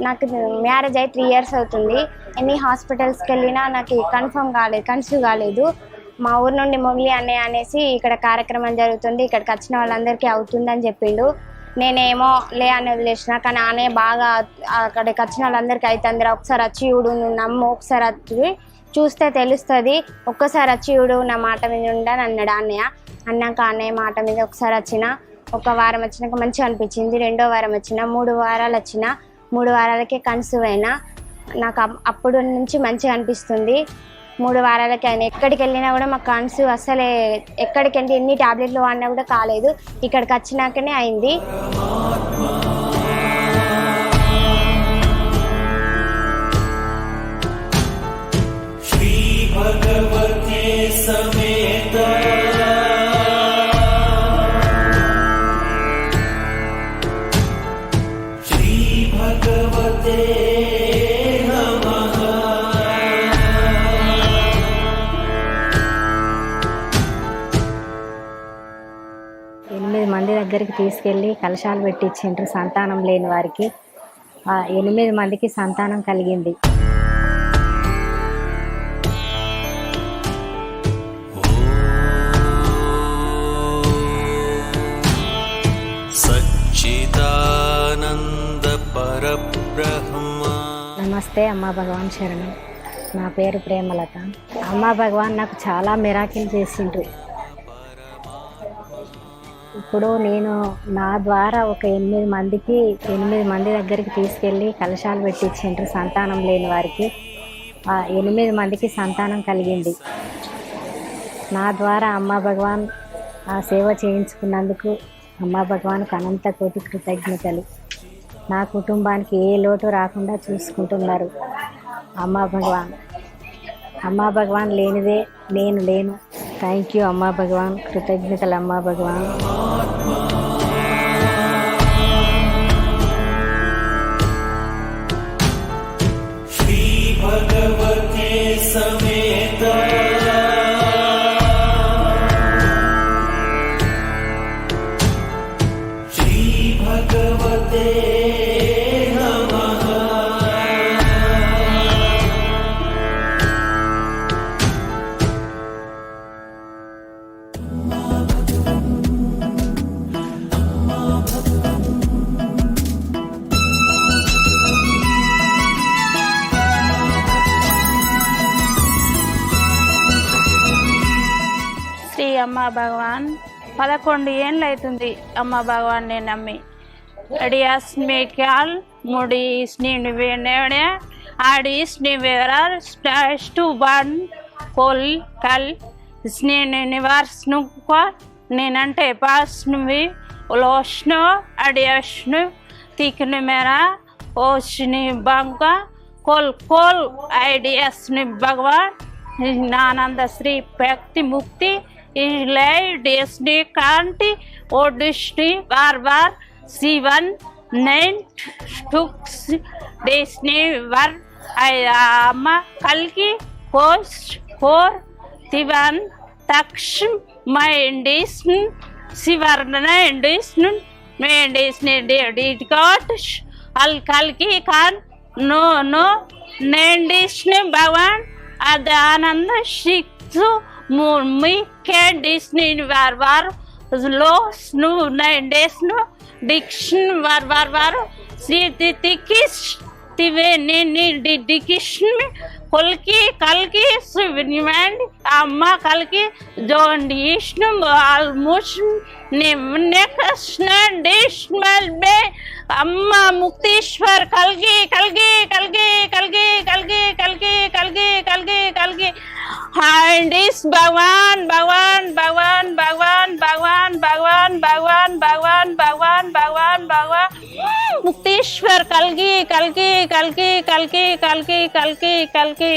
నాకు మ్యారేజ్ అయ్యి 3 years అవుతుంది. ఎన్ని హాస్పిటల్స్కి వెళ్ళినా నాకు కన్సీవ్ కాలేదు. మా ఊరు నుండి మొగిలి అన్నయ్య అనేసి ఇక్కడ కార్యక్రమం జరుగుతుంది, ఇక్కడికి వచ్చిన వాళ్ళందరికీ అవుతుందని చెప్పిండు. నేనేమో లే అని వదిలేసిన. కానీ అన్నయ్య బాగా అక్కడికి వచ్చిన వాళ్ళందరికీ అవుతుంది, ఒకసారి వచ్చి చూడు, నువ్వు నమ్ము, ఒకసారి వచ్చి చూస్తే తెలుస్తుంది, ఒక్కసారి వచ్చి చూడు, నా మాట మీద ఉండని అన్నాడు అన్నయ్య. అన్నాక అన్నయ్య మాట మీద ఒకసారి వచ్చిన, 1 వారం వచ్చినాక మంచిగా అనిపించింది. 2వ వారం వచ్చిన, 3 వారాలు వచ్చిన, 3 వారాలకే కన్సీవ్ అయినా. నాకు అప్పుడు నుంచి మంచిగా అనిపిస్తుంది. 3 వారాలకి అయినా. ఎక్కడికి వెళ్ళినా కూడా మాకు కన్సీవ్ అసలే ఎక్కడికి వెళ్ళి ఎన్ని టాబ్లెట్లు వాడినా కూడా కాలేదు. ఇక్కడికి వచ్చినాకనే అయింది. శ్రీ భగవతే సమేత శ్రీ భగవతే నమః. 8 మంది దగ్గరికి తీసుకెళ్ళి కలశాలు పెట్టించిండ్రు సంతానం లేని వారికి. 8 మందికి సంతానం కలిగింది. సచ్చిదానంద పరబ్రహ్మ. నమస్తే అమ్మా భగవాన్ శరణం. నా పేరు ప్రేమలత. అమ్మా భగవాన్ నాకు చాలా మిరాకిల్ చేసిండ్రు. ఇప్పుడు నేను నా ద్వారా ఒక 8 మంది దగ్గరికి తీసుకెళ్ళి కలశాలు పెట్టించిండ్రు సంతానం లేని వారికి. 8 మందికి సంతానం కలిగింది. నా ద్వారా అమ్మా భగవాన్ ఆ సేవ చేయించుకున్నందుకు అమ్మా భగవాన్కు అనంత కోటి కృతజ్ఞతలు. నా కుటుంబానికి ఏ లోటు రాకుండా చూసుకుంటున్నారు అమ్మా భగవాన్. అమ్మా భగవాన్ లేనిదే నేను లేను. థ్యాంక్ యూ అమ్మా భగవాన్. కృతజ్ఞతలు అమ్మా భగవాన్. శ్రీ భగవతే సమేత శ్రీ భగవతే నమః. శ్రీ అమ్మ భగవాన్ 11 ఏళ్ళు అవుతుంది అమ్మ భగవాన్ని నమ్మి. అడియాస్ మేకాల్ ముడిస్ నేను వేణే ఆడిస్ నివేరార్ స్టాస్ట్ వన్ కోల్ కల్ నేను నివార్స్ను నేనంటే పాస్నువి లోష్ను అడియాస్ను తిక్ని మేరా ఓష్ని బంక కోల్ కోల్ ఐడియాస్ని భగవాన్ ఆనంద శ్రీ భక్తి ముక్తి ఇలై డేస్ని కాంటి ఓడిస్ని వార్ సివన్ 9 డేస్ని వర్ అమ్మ కల్కి కోస్ట్ కోర్ తివన్ తక్ష మైండిస్న్ శివర్ణ ఇండిస్న్ మేండిస్ని డికాట్ అల్ కల్కి ఖాన్ నో నేండిస్ని భగవాన్ అది ఆనంద శిక్షు మీ డిస్ని వార్ లో స్ను నేండిస్ను డిక్షన్ వార్ శ్రీ తికిష్ తివే డికిషన్ కొల్కి కల్కి సువినిమండ్ అమ్మ కల్కి జోన్ ఇష్ను ఆల్మోస్ట్ నెక్స్ట్ డిష్మల్ బే అమ్మ ముక్తేశ్వర్ కల్కి కల్కి కల్కి కల్కి కల్కి కల్కి కల్కి కల్కి కల్కి హాండిస్ భగవాన్ భగవాన్ భగవాన్ భగవాన్ భగవాన్ భగవాన్ భగవాన్ భగవాన్ భగవాన్ భగవాన్ భగవాన్ ముక్తేశ్వర్ కల్కి కల్కి కల్కి కల్కి కల్కి కల్కి కల్కి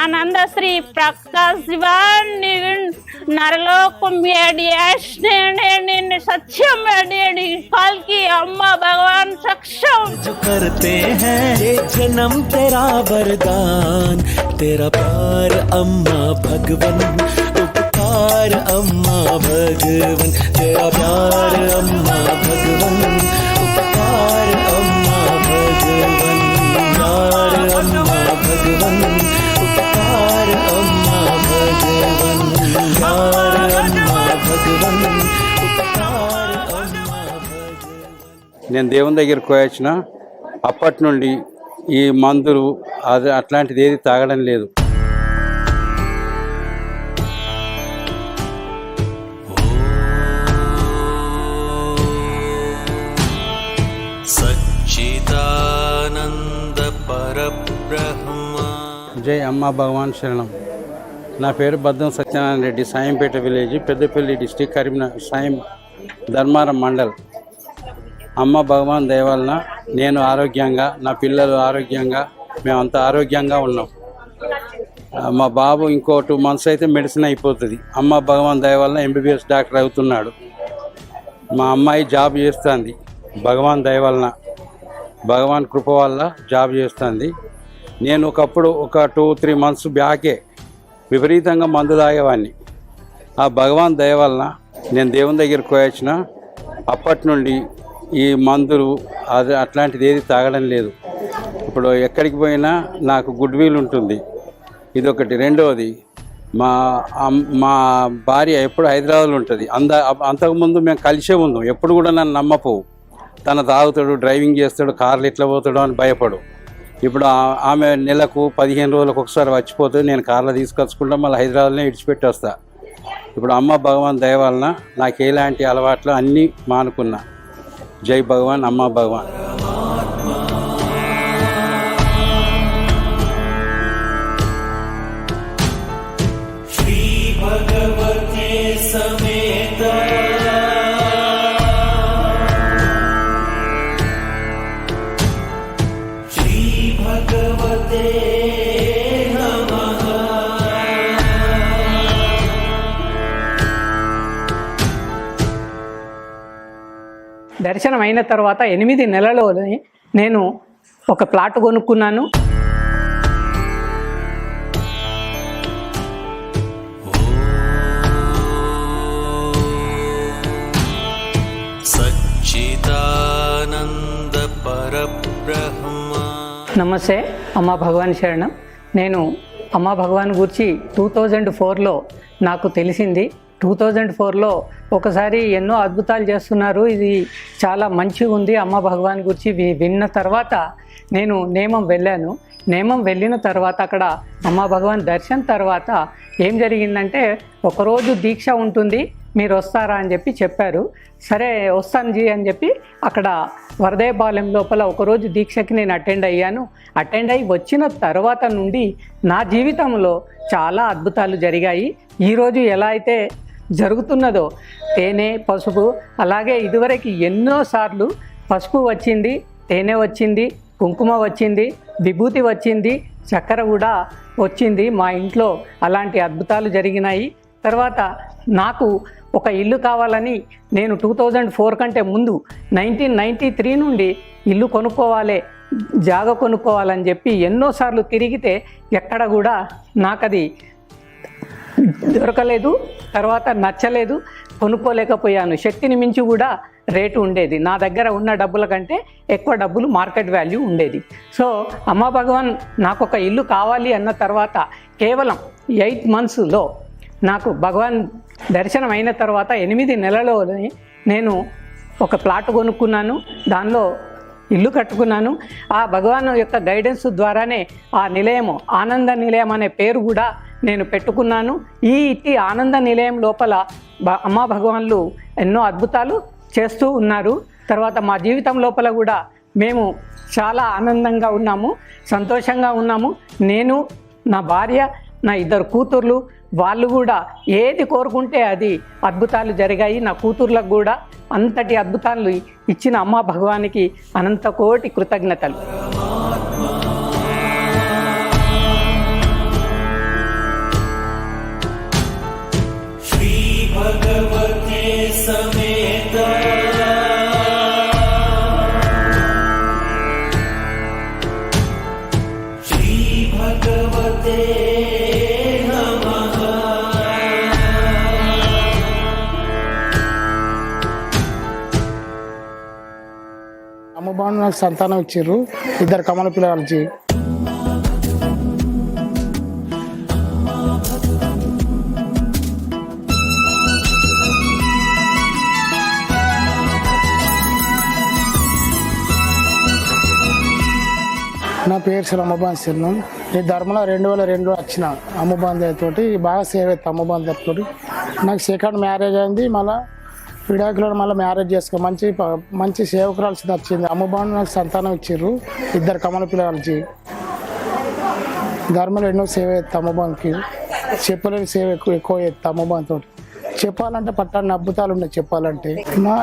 ఆనంద శ్రీ ప్రకాశ్ శివాన్ నరలోకం సత్యం కల్కి అమ్మ భగవాన్ సక్షం करते हैं ये जन्म तेरा वरदान तेरा प्यार अम्मा भगवन उपकार अम्मा भगवन तेरा प्यार अम्मा भगवन उपकार अम्मा भगवन प्यार अम्मा भगवन उपकार अम्मा भगवन प्यार अम्मा भगवन उपकार अम्मा भगवन। నేను దేవుని దగ్గరికి పోయొచ్చిన అప్పటి నుండి ఈ మందులు అది అట్లాంటిది ఏది తాగడం లేదు. సచ్చిదానంద పరబ్రహ్మ. జై అమ్మా భగవాన్ శరణం. నా పేరు బద్దం సత్యనారాయణ రెడ్డి, సాయంపేట విలేజ్, పెద్దపల్లి డిస్టిక్, కరీంనగర్, సాయం ధర్మారం మండల్. అమ్మ భగవాన్ దయ వలన నేను ఆరోగ్యంగా, నా పిల్లలు ఆరోగ్యంగా, మేమంతా ఆరోగ్యంగా ఉన్నాం. మా బాబు ఇంకో 2 months అయితే మెడిసిన్ అయిపోతుంది. అమ్మ భగవాన్ దయ వలన MBBS డాక్టర్ అవుతున్నాడు. మా అమ్మాయి జాబ్ చేస్తుంది భగవాన్ దయ వలన, భగవాన్ కృప వల్ల జాబ్ చేస్తుంది. నేను ఒకప్పుడు ఒక 2-3 months బ్యాకే విపరీతంగా మందు తాగేవాడిని. ఆ భగవాన్ దయ వలన నేను దేవుని దగ్గరికి పోయొచ్చిన అప్పటి నుండి ఈ మందులు అది అట్లాంటిది ఏది తాగడం లేదు. ఇప్పుడు ఎక్కడికి పోయినా నాకు గుడ్ విల్ ఉంటుంది, ఇదొకటి. రెండవది, మా భార్య ఎప్పుడు హైదరాబాద్లో ఉంటుంది. అంతకుముందు మేము కలిసే ఉందాం. ఎప్పుడు కూడా నన్ను నమ్మపోవు. తన తాగుతాడు, డ్రైవింగ్ చేస్తాడు, కార్లు ఎట్లా పోతాడు అని భయపడు. ఇప్పుడు ఆమె నెలకు 15 రోజులకు ఒకసారి వచ్చిపోతుంది. నేను కార్లో తీసుకొచ్చుకుంటా, మళ్ళీ హైదరాబాద్లో ఇడిచిపెట్టి వస్తా. ఇప్పుడు అమ్మ భగవాన్ దయ వలన నాకు ఎలాంటి అలవాట్లు అన్నీ మానుకున్నా. జై భగవాన్, అమ్మ భగవాన్. శ్రీ భగవతే సమేత శ్రీ భగవతే నమః. దర్శనం అయిన తర్వాత 8 నెలలోనే నేను ఒక ప్లాట్ కొనుక్కున్నాను. సచ్చిదానంద పరబ్రహ్మ. నమస్తే అమ్మ భగవాన్ శరణం. నేను అమ్మ భగవాన్ గురించి 2004లో నాకు తెలిసింది. 2004లో ఒకసారి ఎన్నో అద్భుతాలు చేస్తున్నారు, ఇది చాలా మంచిగా ఉంది అమ్మ భగవాన్ గురించి విన్న తర్వాత నేను నేమం వెళ్ళాను. నేమం వెళ్ళిన తర్వాత అక్కడ అమ్మ భగవాన్ దర్శనం తర్వాత ఏం జరిగిందంటే, ఒకరోజు దీక్ష ఉంటుంది, మీరు వస్తారా అని చెప్పి చెప్పారు. సరే వస్తాను జీ అని చెప్పి అక్కడ వరదయపాలెం లోపల ఒకరోజు దీక్షకి నేను అటెండ్ అయ్యి వచ్చిన తర్వాత నుండి నా జీవితంలో చాలా అద్భుతాలు జరిగాయి. ఈరోజు ఎలా అయితే జరుగుతున్నదో తేనె పసుపు, అలాగే ఇదివరకు ఎన్నోసార్లు పసుపు వచ్చింది, తేనె వచ్చింది, కుంకుమ వచ్చింది, విభూతి వచ్చింది, చక్కెర కూడా వచ్చింది. మా ఇంట్లో అలాంటి అద్భుతాలు జరిగినాయి. తర్వాత నాకు ఒక ఇల్లు కావాలని నేను 2004 కంటే ముందు 1993 నుండి ఇల్లు కొనుక్కోవాలి, జాగ కొనుక్కోవాలని చెప్పి ఎన్నోసార్లు తిరిగితే ఎక్కడ కూడా నాకు అది దొరకలేదు. తర్వాత నచ్చలేదు, కొనుక్కోలేకపోయాను. శక్తిని మించి కూడా రేటు ఉండేది. నా దగ్గర ఉన్న డబ్బుల కంటే ఎక్కువ డబ్బులు మార్కెట్ వాల్యూ ఉండేది. సో అమ్మ భగవాన్ నాకు ఒక ఇల్లు కావాలి అన్న తర్వాత కేవలం 8 monthsలో నాకు భగవాన్ దర్శనం అయిన తర్వాత 8 నెలలోనే నేను ఒక ప్లాట్ కొనుక్కున్నాను, దానిలో ఇల్లు కట్టుకున్నాను. ఆ భగవాన్ యొక్క గైడెన్స్ ద్వారానే ఆ నిలయము ఆనంద నిలయం అనే పేరు కూడా నేను పెట్టుకున్నాను. ఈ ఆనంద నిలయం లోపల అమ్మా భగవాన్లు ఎన్నో అద్భుతాలు చేస్తూ ఉన్నారు. తర్వాత మా జీవితం లోపల కూడా మేము చాలా ఆనందంగా ఉన్నాము, సంతోషంగా ఉన్నాము. నేను, నా భార్య, నా 2 కూతుర్లు, వాళ్ళు కూడా ఏది కోరుకుంటే అది అద్భుతాలు జరిగాయి. నా కూతుర్లకు కూడా అంతటి అద్భుతాలు ఇచ్చిన అమ్మా భగవానికి అనంత కోటి కృతజ్ఞతలు. శ్రీ భగవతే సమేత శ్రీ భగవతే అమ్మబాను నాకు సంతానం ఇచ్చారు, 2 కమల పిల్లలకి. నా పేరు శ్రీ అమ్మబాన్ శరణం. ఈ ధర్మలో 2002 వచ్చిన అమ్మబాన్ తోటి బాగా సేవ్ అవుతాయి. అమ్మబాన్ తోటి నాకు 2nd మ్యారేజ్ అయింది. మళ్ళీ విడాకులో మళ్ళీ మ్యారేజ్ చేసుకో మంచి సేవకురాలు వచ్చింది. అమ్మబాను నాకు సంతానం ఇచ్చారు, 2 కమల పిల్లలకి. ధర్మలో ఎన్నో సేవ చేస్తా అమ్మబాన్కి, చెప్పలేని సేవ ఎక్కువ చేస్తా అమ్మబాన్ తోటి. చెప్పాలంటే పట్టాన్ని అద్భుతాలు ఉన్నాయి. చెప్పాలంటే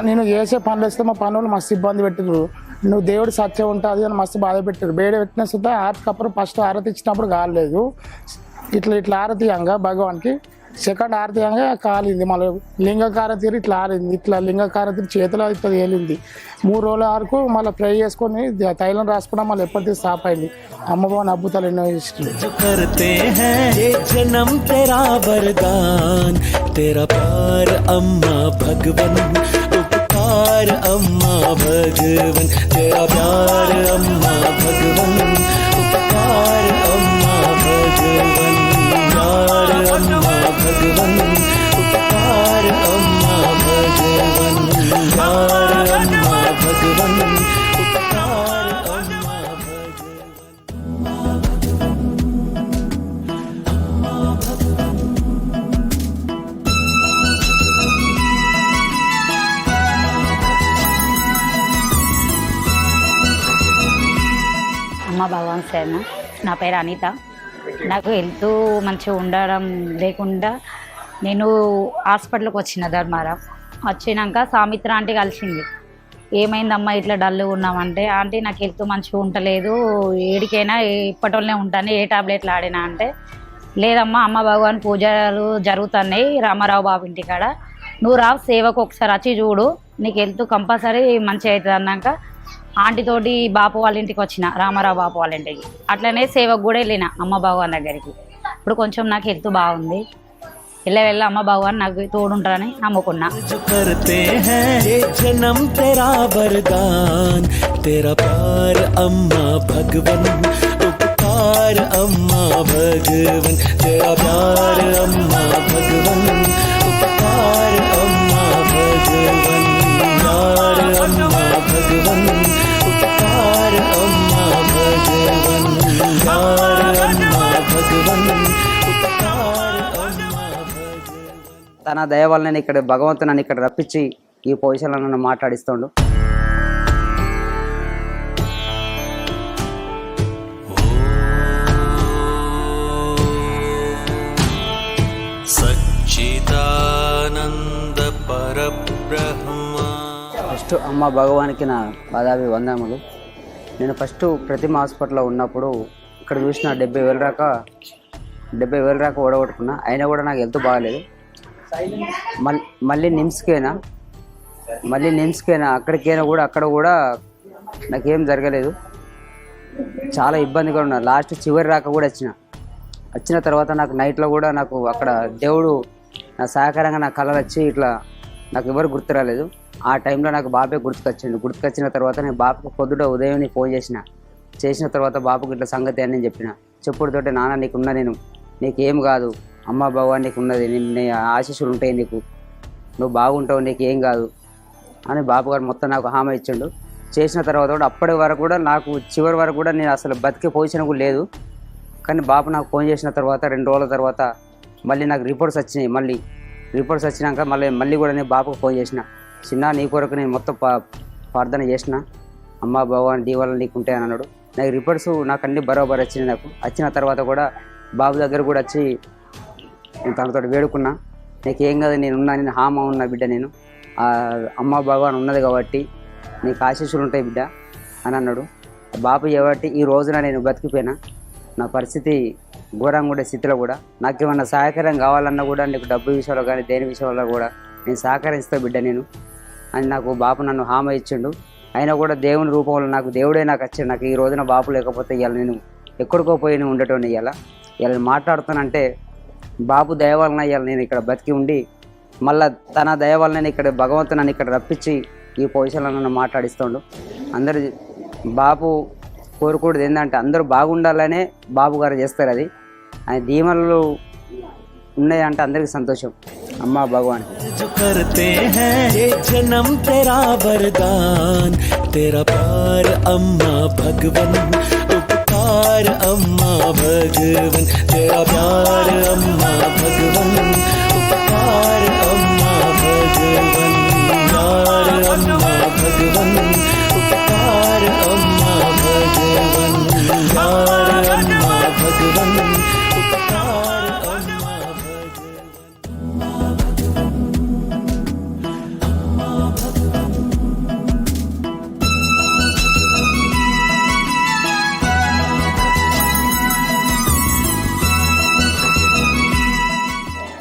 నేను చేసే పనులు వేస్తే మా పనులు మస్తు ఇబ్బంది పెట్టారు. నువ్వు దేవుడు సత్యం ఉంటుంది అని మస్తు బాధ పెట్టారు. బేడ పెట్టిన సుద్ధా ఆరతికప్పుడు ఫస్ట్ ఆరతి ఇచ్చినప్పుడు కాలేదు. ఇట్లా ఆరతి అంగా భగవాన్కి 2nd ఆరతి అంగా కాలింది. మళ్ళీ లింగకారతి ఇట్లా ఆరింది. ఇట్లా లింగకారతి చేతిలో ఇట్లా తేలింది. 3 రోజుల వరకు మళ్ళీ ఫ్రై చేసుకొని తైలం రాసుకున్నా మళ్ళీ ఎప్పటికీ స్టాప్ అయింది. అమ్మబాన్ అద్భుతాలు ఎన్నో करते हैं ये जन्म तेरा वरदान तेरा प्यार अम्मा भगवन उपकार अम्मा भगवन तेरा प्यार अम्मा भगवन उपकार अम्मा भगवन प्यार अम्मा भगवन उपकार अम्मा भगवन प्यार अम्मा भगवन उपकार अम्मा అమ్మ భగవాన్ శరణ. నా పేరు అనిత. నాకు హెల్త్ మంచిగా ఉండడం లేకుండా నేను హాస్పిటల్కి వచ్చిన ధర్మారం. వచ్చినాక సామిత్ర ఆంటీ కలిసింది. ఏమైందమ్మా ఇట్లా డల్గా ఉన్నామంటే, ఆంటీ నాకు హెల్త్ మంచిగా ఉండలేదు, ఏడికైనా ఇప్పటిలోనే ఉంటాను, ఏ టాబ్లెట్లు ఆడినా అంటే, లేదమ్మా అమ్మ భగవాన్ పూజలు జరుగుతున్నాయి రామారావు బాబు ఇంటికాడ, నువ్వు రావు సేవకు ఒకసారి వచ్చి చూడు, నీకు హెల్త్ కంపల్సరీ మంచిగా అవుతుంది అన్నాక ఆంటీతోటి బాపు వాళ్ళ ఇంటికి వచ్చిన, రామారావు బాపు వాళ్ళ ఇంటికి. అట్లనే సేవకు కూడా వెళ్ళిన అమ్మ భగవాన్ దగ్గరికి. ఇప్పుడు కొంచెం నాకు హెల్త్ బాగుంది. వెళ్ళ అమ్మ భగవాన్ నాకు తోడుంటారని నమ్ముకున్నా. करते हैं ये जन्म तेरा वरदान तेरा प्यार अम्मा भगवन उपकार अम्मा भगवन तेरा प्यार अम्मा भगवन उपकार अम्मा भगवन प्यार अम्मा भगवन उपकार अम्मा भगवन प्यार अम्मा भगवन उपकार अम्मा भगवन। తన దయ వల్ల నేను ఇక్కడ భగవంతుడు నన్ను ఇక్కడ రప్పించి ఈ పొజిషన్లో నన్ను మాట్లాడిస్తుండు. సచ్చిదానంద పరబ్రహ్మ. ఫస్ట్ అమ్మ భగవానికి నా పాదాభి వందనములు. నేను ఫస్ట్ ప్రతిమ హాస్పిటల్లో ఉన్నప్పుడు ఇక్కడ చూసిన 70,000 దాకా ఓడగొట్టుకున్నా. అయినా కూడా నాకు హెల్త్ బాగాలేదు. మళ్ళీ నిమ్స్కైనా అక్కడికైనా కూడా అక్కడ కూడా నాకేం జరగలేదు. చాలా ఇబ్బందిగా ఉన్నా. లాస్ట్ చివరి రాక కూడా వచ్చిన తర్వాత నాకు నైట్లో కూడా నాకు అక్కడ దేవుడు నా సహకారంగా నా కళలు వచ్చి ఇట్లా నాకు ఎవరు గుర్తు రాలేదు. ఆ టైంలో నాకు బాబే గుర్తుకొచ్చిన తర్వాత నేను బాబుకు పొద్దుట ఉదయం ఫోన్ చేసిన తర్వాత బాబుకి ఇట్లా సంగతి అని నేను చెప్పిన. చెప్పుడుతోటి నాన్న నీకున్నా, నీకేం కాదు, అమ్మ భగవాన్ నీకు ఉన్నది, నీ ఆశీస్సులు ఉంటాయి, నువ్వు బాగుంటావు, నీకేం కాదు అని బాబు గారు మొత్తం నాకు హామీ ఇచ్చిండు. చేసిన తర్వాత కూడా అప్పటి వరకు కూడా నాకు చివరి వరకు కూడా నేను అసలు బతికే పొజిషన్ కూడా లేదు. కానీ బాబు నాకు ఫోన్ చేసిన తర్వాత 2 రోజుల తర్వాత మళ్ళీ నాకు రిపోర్ట్స్ వచ్చినాయి. రిపోర్ట్స్ వచ్చినాక మళ్ళీ కూడా నేను బాబుకు ఫోన్ చేసిన. చిన్న నీ కొరకు నేను మొత్తం ప్రార్థన చేసిన, అమ్మ భగవాన్ నీ వల్ల నీకుంటే అని అన్నాడు. నాకు రిపోర్ట్స్ నాకు అన్ని బరోబర్ వచ్చినాయి. నాకు వచ్చిన తర్వాత కూడా బాబు దగ్గర కూడా వచ్చి నేను తనతో వేడుకున్నా. నీకేం కదా, నేను హామీ ఉన్న బిడ్డ, నేను అమ్మ భగవాన్ ఉన్నది కాబట్టి నీకు ఆశీస్సులు ఉంటాయి బిడ్డ అని అన్నాడు. బాబు కాబట్టి ఈ రోజున నేను బతికిపోయినా. నా పరిస్థితి ఘోరంగా ఉండే స్థితిలో కూడా నాకేమన్నా సహకారం కావాలన్నా కూడా నీకు డబ్బు విషయంలో కానీ దేని విషయంలో కూడా నేను సహకరిస్తా బిడ్డ నేను అని నాకు బాబు నన్ను హామీ ఇచ్చిండు. అయినా కూడా దేవుని రూపంలో నాకు దేవుడే నాకు వచ్చాడు. నాకు ఈ రోజున బాబు లేకపోతే ఇవాళ నేను ఎక్కడికో పోయి ఉండటం ఇవాళ మాట్లాడుతానంటే బాబు దయ వలన ఇవాళ నేను ఇక్కడ బతికి ఉండి మళ్ళీ తన దయ వల్ల నేను ఇక్కడ భగవంతుడు నన్ను ఇక్కడ రప్పించి ఈ పొజిషన్లో నన్ను మాట్లాడిస్తుండు. అందరు బాబు కోరుకోవడం ఏంటంటే అందరూ బాగుండాలనే బాబు గారు చేస్తారు. అది ఆయన దీవెనలు ఉన్నాయంటే అందరికీ సంతోషం. అమ్మ భగవాన్ जो करते हैं ये जन्म तेरा वरदान, तेरा प्यार अम्मा भगवन, उपकार अम्मा भगवन, तेरा प्यार अम्मा भगवन, उपकार अम्मा भगवन, प्यार अम्मा भगवन, उपकार अम्मा भगवन, प्यार अम्मा भगवन, उपकार अम्मा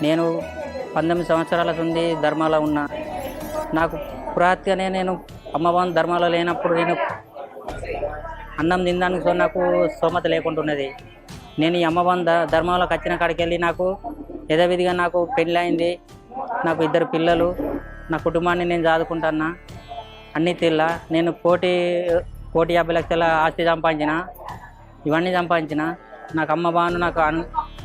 నేను 19 సంవత్సరాల నుండి ధర్మాలో ఉన్నా. నాకు పురాతిగానే నేను అమ్మవారి ధర్మాలో లేనప్పుడు నేను అన్నం తినడానికి నాకు స్తోమత లేకుండా ఉన్నది. నేను ఈ అమ్మవారి ధర్మంలోకి వచ్చిన కాడికి వెళ్ళి నాకు యథావిధిగా నాకు పెళ్ళి అయింది. నాకు 2 పిల్లలు, నా కుటుంబాన్ని నేను చదువుకుంటున్నా. అన్నీ తీర్లా నేను 1,50 లక్షల ఆస్తి సంపాదించిన, ఇవన్నీ సంపాదించిన. నాకు అమ్మవారు నాకు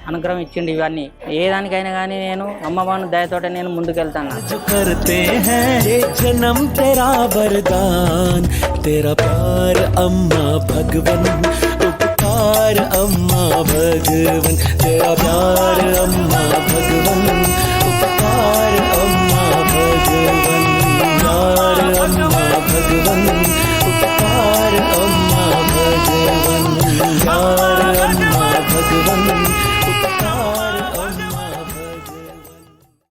అనుగ్రహం ఇచ్చిండు. ఇవన్నీ ఏ దానికైనా కానీ నేను అమ్మవారి దయతోట నేను ముందుకెళ్తాను. जो करते हैं ये जन्म तेरा वरदान, तेरा प्यार अम्मा भगवन, उपकार अम्मा भगवन, तेरा प्यार अम्मा भगवन, उपकार अम्मा भगवन, प्यार अम्मा भगवन,